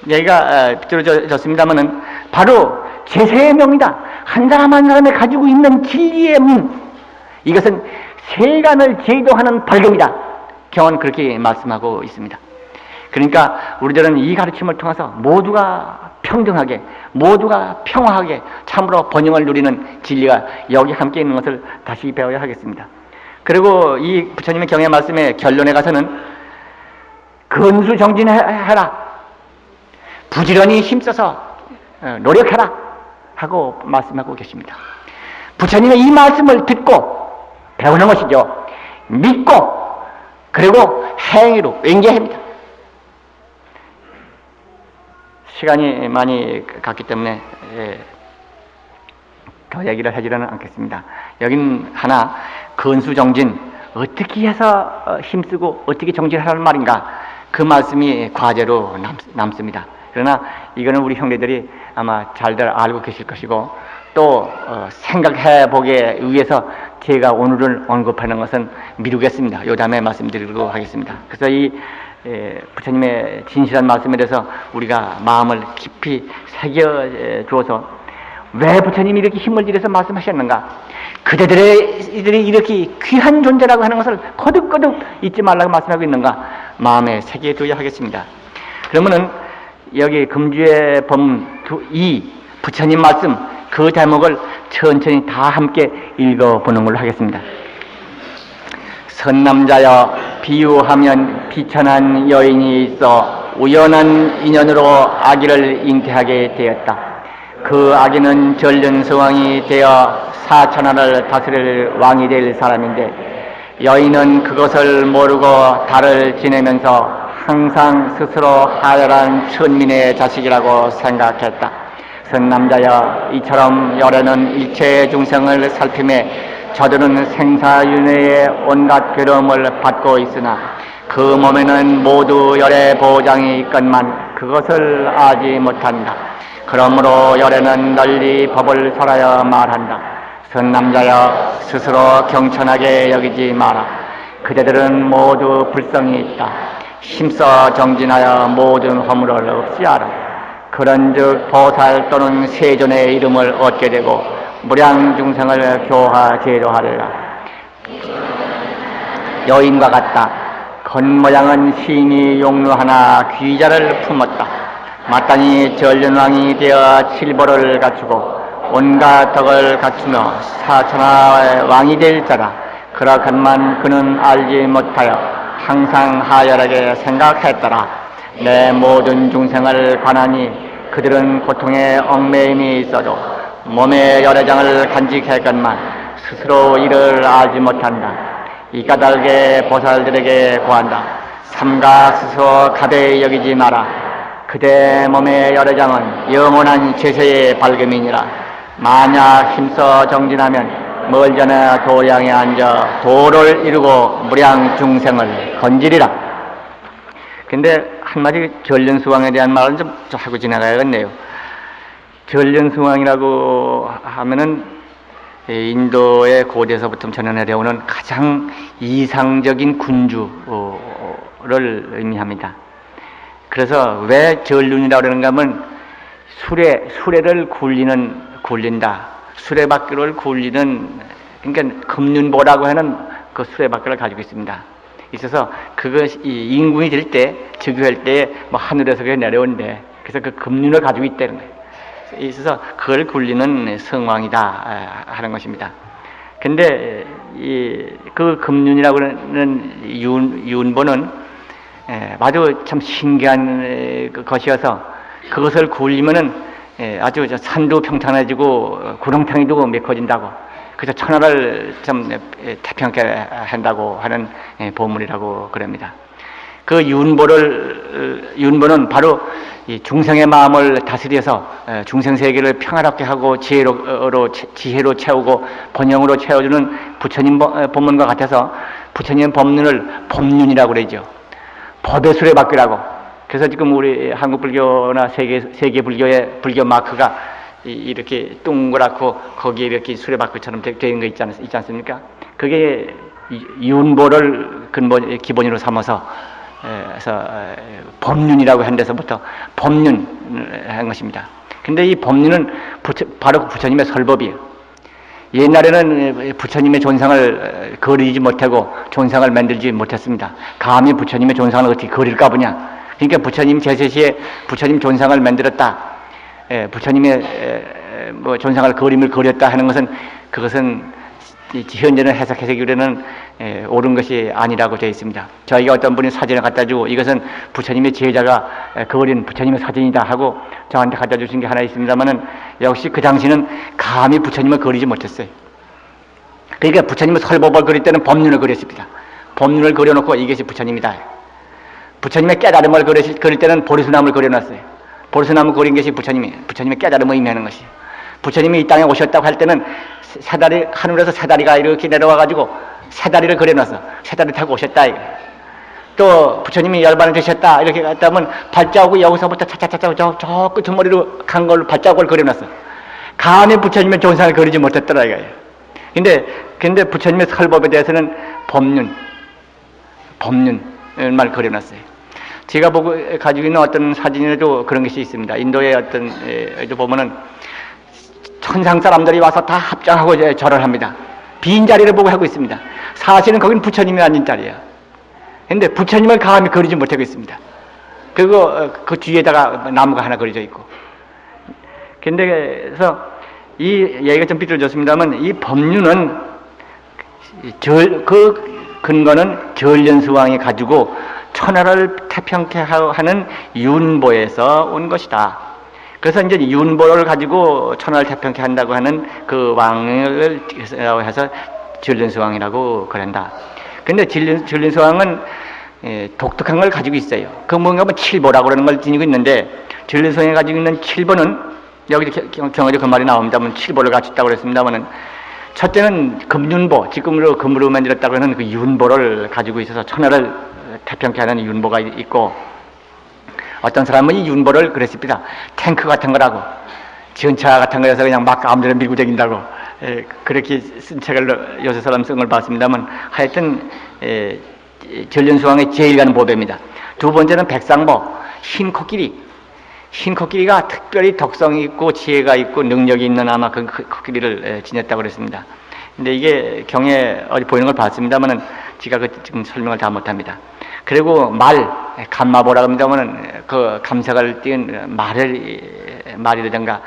얘기가 비뚤어졌습니다만은 바로 제세의 명이다. 한 사람 한 사람이 가지고 있는 진리의 문, 이것은 세간을 제도하는 벌금이다. 경은 그렇게 말씀하고 있습니다. 그러니까 우리들은 이 가르침을 통해서 모두가 평등하게, 모두가 평화하게 참으로 번영을 누리는 진리가 여기 함께 있는 것을 다시 배워야 하겠습니다. 그리고 이 부처님의 경의 말씀의 결론에 가서는 근수정진해라, 부지런히 힘써서 노력해라 하고 말씀하고 계십니다. 부처님의 이 말씀을 듣고 배우는 것이죠. 믿고 그리고 행위로 연계합니다. 시간이 많이 갔기 때문에 더 얘기를 하지는 않겠습니다. 여긴 하나 근수정진, 어떻게 해서 힘쓰고 어떻게 정진하라는 말인가, 그 말씀이 과제로 남습니다. 그러나 이거는 우리 형제들이 아마 잘들 알고 계실 것이고 또 생각해 보기 위해서 제가 오늘을 언급하는 것은 미루겠습니다. 요 다음에 말씀드리도록 하겠습니다. 그래서 이 부처님의 진실한 말씀에 대해서 우리가 마음을 깊이 새겨 주어서 왜 부처님이 이렇게 힘을 들여서 말씀하셨는가, 그대들이 이렇게 귀한 존재라고 하는 것을 거듭거듭 잊지 말라고 말씀하고 있는가, 마음에 새겨 두어야 하겠습니다. 그러면은 여기 금주의 법문 2 부처님 말씀 그 대목을 천천히 다 함께 읽어보는 걸로 하겠습니다. 선남자여, 비유하면 비천한 여인이 있어 우연한 인연으로 아기를 잉태하게 되었다. 그 아기는 전륜서왕이 되어 사천하를 다스릴 왕이 될 사람인데 여인은 그것을 모르고 달을 지내면서 항상 스스로 하열한 천민의 자식이라고 생각했다. 선남자여, 이처럼 열애는 일체 중생을 살피매 저들은 생사윤회의 온갖 괴로움을 받고 있으나 그 몸에는 모두 열애 보장이 있건만 그것을 알지 못한다. 그러므로 열애는 널리 법을 설하여 말한다. 선남자여, 스스로 경천하게 여기지 마라. 그대들은 모두 불성이 있다. 힘써 정진하여 모든 허물을 없이하라. 그런즉 보살 또는 세존의 이름을 얻게 되고 무량중생을 교화 제도하리라. 여인과 같다. 겉모양은 시인이 용루 하나 귀자를 품었다. 마땅히 전련왕이 되어 칠보를 갖추고 온갖 덕을 갖추며 사천하의 왕이 될 자라. 그렇건만 그는 알지 못하여 항상 하열하게 생각했더라. 내 모든 중생을 관하니 그들은 고통에 얽매임이 있어도 몸의 여러 장을 간직했건만 스스로 이를 알지 못한다. 이 까닭에 보살들에게 고한다. 삼가 스스로 가벼이 여기지 마라. 그대 몸의 여러 장은 영원한 제세의 밝음이니라. 만약 힘써 정진하면 멀전에 도량에 앉아 도를 이루고 무량 중생을 건지리라. 근데 한마디 전련수왕에 대한 말은 좀 하고 지나가야겠네요. 전련수왕이라고 하면은 인도의 고대에서부터 전해내려오는 가장 이상적인 군주를 의미합니다. 그래서 왜 전륜이라고 그러는가 하면 수레를 굴린다. 수레바퀴를 굴리는, 그러니까 금륜보라고 하는 그 수레바퀴를 가지고 있습니다. 있어서 그것이 인군이 될 때, 즉위할 때 뭐 하늘에서 그게 내려온대. 그래서 그 금륜을 가지고 있다는 거예요. 있어서 그걸 굴리는 성왕이다 하는 것입니다. 근데 그 금륜이라고 하는 윤보는 아주 참 신기한 것이어서 그것을 굴리면은 아주 산도 평탄해지고 구렁텅이 도 메꿔진다고. 그래서 천하를 좀 태평하게 한다고 하는 보물이라고 그럽니다. 그 윤보는 바로 이 중생의 마음을 다스려서 중생 세계를 평화롭게 하고 지혜로 채우고 번영으로 채워주는 부처님 법문과 같아서 부처님 법문을 법륜이라고 그러죠. 법의 수레바퀴라고. 그래서 지금 우리 한국 불교나 세계 불교의 불교 마크가 이렇게 동그랗고 거기에 이렇게 수레바퀴처럼 되어 있는 거 있지 않습니까? 그게 윤보를 기본으로 삼아서 법륜이라고 한 데서부터 법륜을 한 것입니다. 근데 이 법륜은 바로 부처님의 설법이에요. 옛날에는 부처님의 존상을 그리지 못하고 존상을 만들지 못했습니다. 감히 부처님의 존상을 어떻게 그릴까 보냐. 그러니까 부처님 제세시에 부처님 존상을 만들었다. 부처님의 존상을 그림을 그렸다 하는 것은 그것은 현재는 해석해서기로는 옳은 것이 아니라고 되어 있습니다. 저희가 어떤 분이 사진을 갖다 주고 이것은 부처님의 제자가 그린 부처님의 사진이다 하고 저한테 갖다 주신 게 하나 있습니다만은 역시 그 당시는 감히 부처님을 그리지 못했어요. 그러니까 부처님의 설법을 그릴 때는 법륜을 그렸습니다. 법륜을 그려놓고 이것이 부처님이다. 부처님의 깨달음을 그릴 때는 보리수나무를 그려놨어요. 보리수나무 그린 것이 부처님의 깨달음을 의미하는 것이. 부처님이 이 땅에 오셨다고 할 때는 새다리, 하늘에서 새다리가 이렇게 내려와가지고 새다리를 그려놨어. 새다리 타고 오셨다. 또 부처님이 열반을 되셨다. 이렇게 갔다 하면 발자국이 여기서부터 차차차차 저 끄트머리로 간 걸로 발자국을 그려놨어. 감히 부처님의 존상을 그리지 못했더라 이거예요. 근데 부처님의 설법에 대해서는 법륜만 그려놨어요. 제가 가지고 있는 어떤 사진에도 그런 것이 있습니다. 인도의 어떤 에도 보면은 천상 사람들이 와서 다 합장하고 절을 합니다. 빈 자리를 보고 하고 있습니다. 사실은 거긴 부처님이 앉은 자리야. 근데 부처님을 감히 그리지 못하고 있습니다. 그리고 그 뒤에다가 나무가 하나 그려져 있고. 근데 그래서 이 얘기가 좀 삐뚤어졌습니다만 이 법륜은 그 근거는 전련수왕이 가지고 천하를 태평케 하는 윤보에서 온 것이다. 그래서 이제 윤보를 가지고 천하를 태평케 한다고 하는 그 왕을 해서 전련수왕이라고 그런다. 근데 전련수왕은 독특한 걸 가지고 있어요. 그 뭔가 뭐 칠보라고 그러는 걸 지니고 있는데 전련수왕이 가지고 있는 칠보는 여기 경어에 그 말이 나옵니다만 칠보를 갖췄다고 그랬습니다만은 첫째는 금윤보, 지금으로 금으로 만들었다고 하는 그 윤보를 가지고 있어서 천하를 태평케 하는 윤보가 있고 어떤 사람은 이 윤보를 그랬습니다. 탱크 같은 거라고 전차 같은 거여서 그냥 막 아무데나 밀고 다닌다고 그렇게 쓴 책을 요새 사람 쓴 걸 봤습니다만 하여튼 전련수왕의 제일 가는 보배입니다. 두 번째는 백상보, 흰 코끼리가 특별히 덕성이 있고 지혜가 있고 능력이 있는 아마 그 코끼리를 지녔다고 그랬습니다. 근데 이게 경에 어디 보이는 걸 봤습니다만은 제가 지금 설명을 다 못합니다. 그리고 감마보라 합니다만은 그 감색을 띈 말이라든가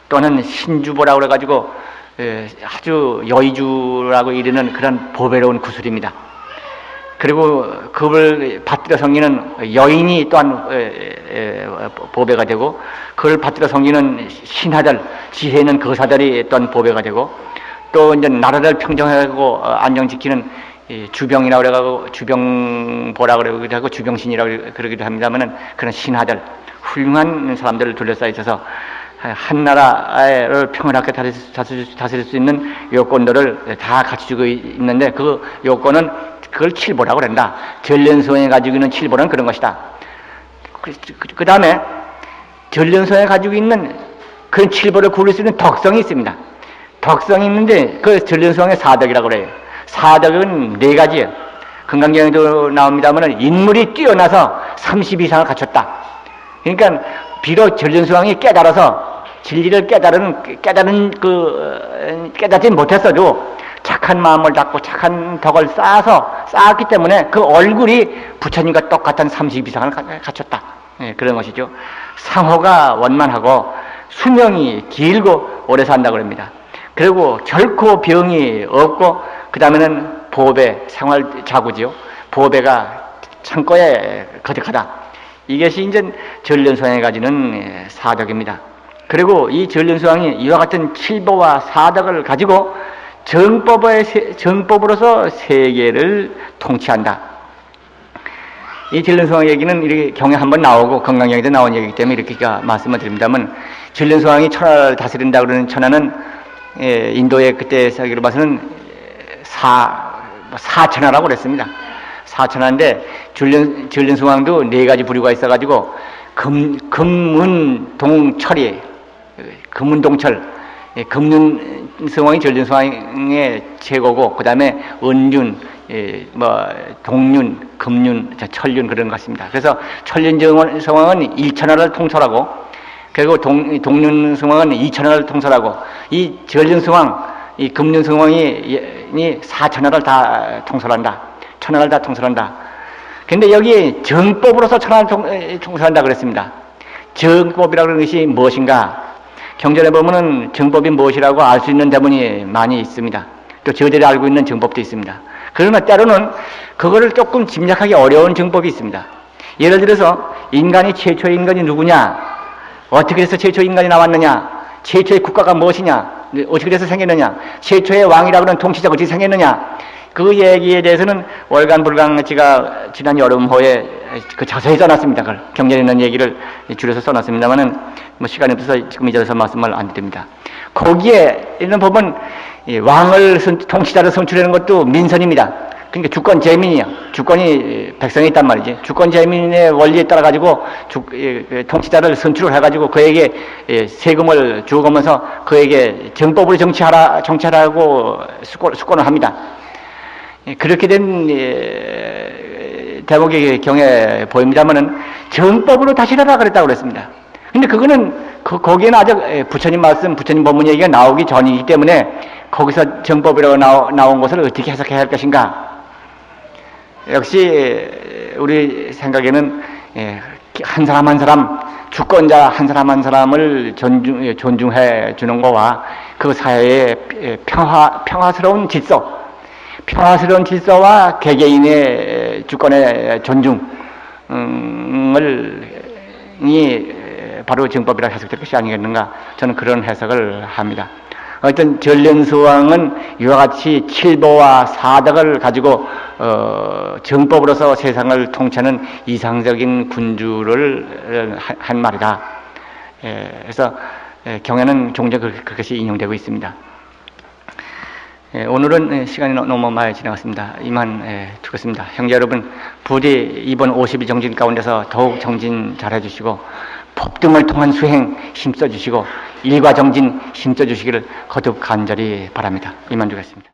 또는 신주보라고 그래가지고 아주 여의주라고 이르는 그런 보배로운 구슬입니다. 그리고 그걸 받들어 섬기는 여인이 또한 보배가 되고, 그걸 받들어 섬기는 신하들, 지혜 있는 거사들이 또한 보배가 되고, 또 이제 나라를 평정하고 안정지키는 주병이라고 그래가지고 주병보라 그러기도 하고 주병신이라고 그러기도 합니다만은 그런 신하들, 훌륭한 사람들을 둘러싸여 있어서 한 나라를 평안하게 다스릴 수 있는 요건들을 다 갖추고 있는데, 그 요건은 그걸 칠보라고 그런다. 전련소에 가지고 있는 칠보는 그런 것이다. 그 다음에 전련소에 가지고 있는 그런 칠보를 구릴 수 있는 덕성이 있습니다. 덕성이 있는데 그 전련소의 사덕이라고 그래요. 사덕은 네 가지예요. 금강경에도 나옵니다만 인물이 뛰어나서 30 이상을 갖췄다. 그러니까 비록 전련수왕이 깨달아서 진리를 깨닫지 못했어도 착한 마음을 갖고 착한 덕을 쌓았기 때문에 그 얼굴이 부처님과 똑같은 30 이상을 갖췄다. 네, 그런 것이죠. 상호가 원만하고 수명이 길고 오래 산다고 합니다. 그리고 결코 병이 없고, 그 다음에는 보배, 생활자구지요. 보배가 창고에 거득하다. 이것이 이제 전련수왕이 가지는 사덕입니다. 그리고 이 전련수왕이 이와 같은 칠보와 사덕을 가지고 정법으로서 세계를 통치한다. 이 전련수왕 얘기는 이렇게 경에 한번 나오고 건강경에도 나온 얘기이기 때문에 이렇게 말씀을 드립니다만, 전련수왕이 천하를 다스린다 그러는 천하는 인도의 그때 사기로 봐서는 사천하라고 그랬습니다. 사천하인데 전련수왕도 네 가지 부류가 있어가지고 금문동철이 금문동철, 금륜성왕이 전륜성왕의 최고고, 그 다음에 은륜, 동륜, 금륜, 천륜 그런 것 같습니다. 그래서 천륜성왕은 1천하를 통솔하고, 그리고 동륜성왕은 2천하를 통솔하고, 이 전륜성왕, 이 금륜성왕이 4천하를 다 통솔한다. 천하를 다 통솔한다. 근데 여기 정법으로서 천하를 통솔한다 그랬습니다. 정법이라고 하는 것이 무엇인가? 경전에 보면은 정법이 무엇이라고 알 수 있는 대문이 많이 있습니다. 또 저들이 알고 있는 정법도 있습니다. 그러나 때로는 그거를 조금 짐작하기 어려운 정법이 있습니다. 예를 들어서 인간이 최초의 인간이 누구냐? 어떻게 해서 최초의 인간이 나왔느냐? 최초의 국가가 무엇이냐? 어떻게 해서 생겼느냐? 최초의 왕이라고 하는 통치자가 어떻게 생겼느냐? 그 얘기에 대해서는 월간불강 제가 지난 여름호에 그 자세히 써놨습니다. 그걸 경전에 있는 얘기를 줄여서 써놨습니다만은 뭐 시간이 없어서 지금 이 자리에서 말씀을 안 드립니다. 거기에 있는 법은 왕을 통치자를 선출하는 것도 민선입니다. 그러니까 주권 재민이야. 주권이 백성에 있단 말이지. 주권 재민의 원리에 따라 가지고 통치자를 선출을 해가지고 그에게 세금을 주어가면서 그에게 정법으로 정치하라고 수권을 합니다. 그렇게 된 대목의 경에 보입니다만은 정법으로 다시라라 그랬다고 그랬습니다. 근데 그거는 거기에는 아직 부처님 말씀, 부처님 법문 얘기가 나오기 전이기 때문에 거기서 정법이라고 나온 것을 어떻게 해석해야 할 것인가? 역시 우리 생각에는 한 사람 한 사람, 주권자 한 사람 한 사람을 존중해 주는 거와 그 사회의 평화스러운 질서와 개개인의 주권의 존중이 바로 정법이라 해석될 것이 아니겠는가, 저는 그런 해석을 합니다. 어떤 전련수왕은 이와 같이 칠보와 사덕을 가지고 정법으로서 세상을 통치하는 이상적인 군주를 한 말이다. 그래서 경에는 종종 그것이 인용되고 있습니다. 오늘은 시간이 너무 많이 지나갔습니다. 이만 두겠습니다. 형제 여러분, 부디 이번 50일 정진 가운데서 더욱 정진 잘 해주시고 법등을 통한 수행 힘써 주시고 일과 정진 힘써 주시기를 거듭 간절히 바랍니다. 이만 두겠습니다.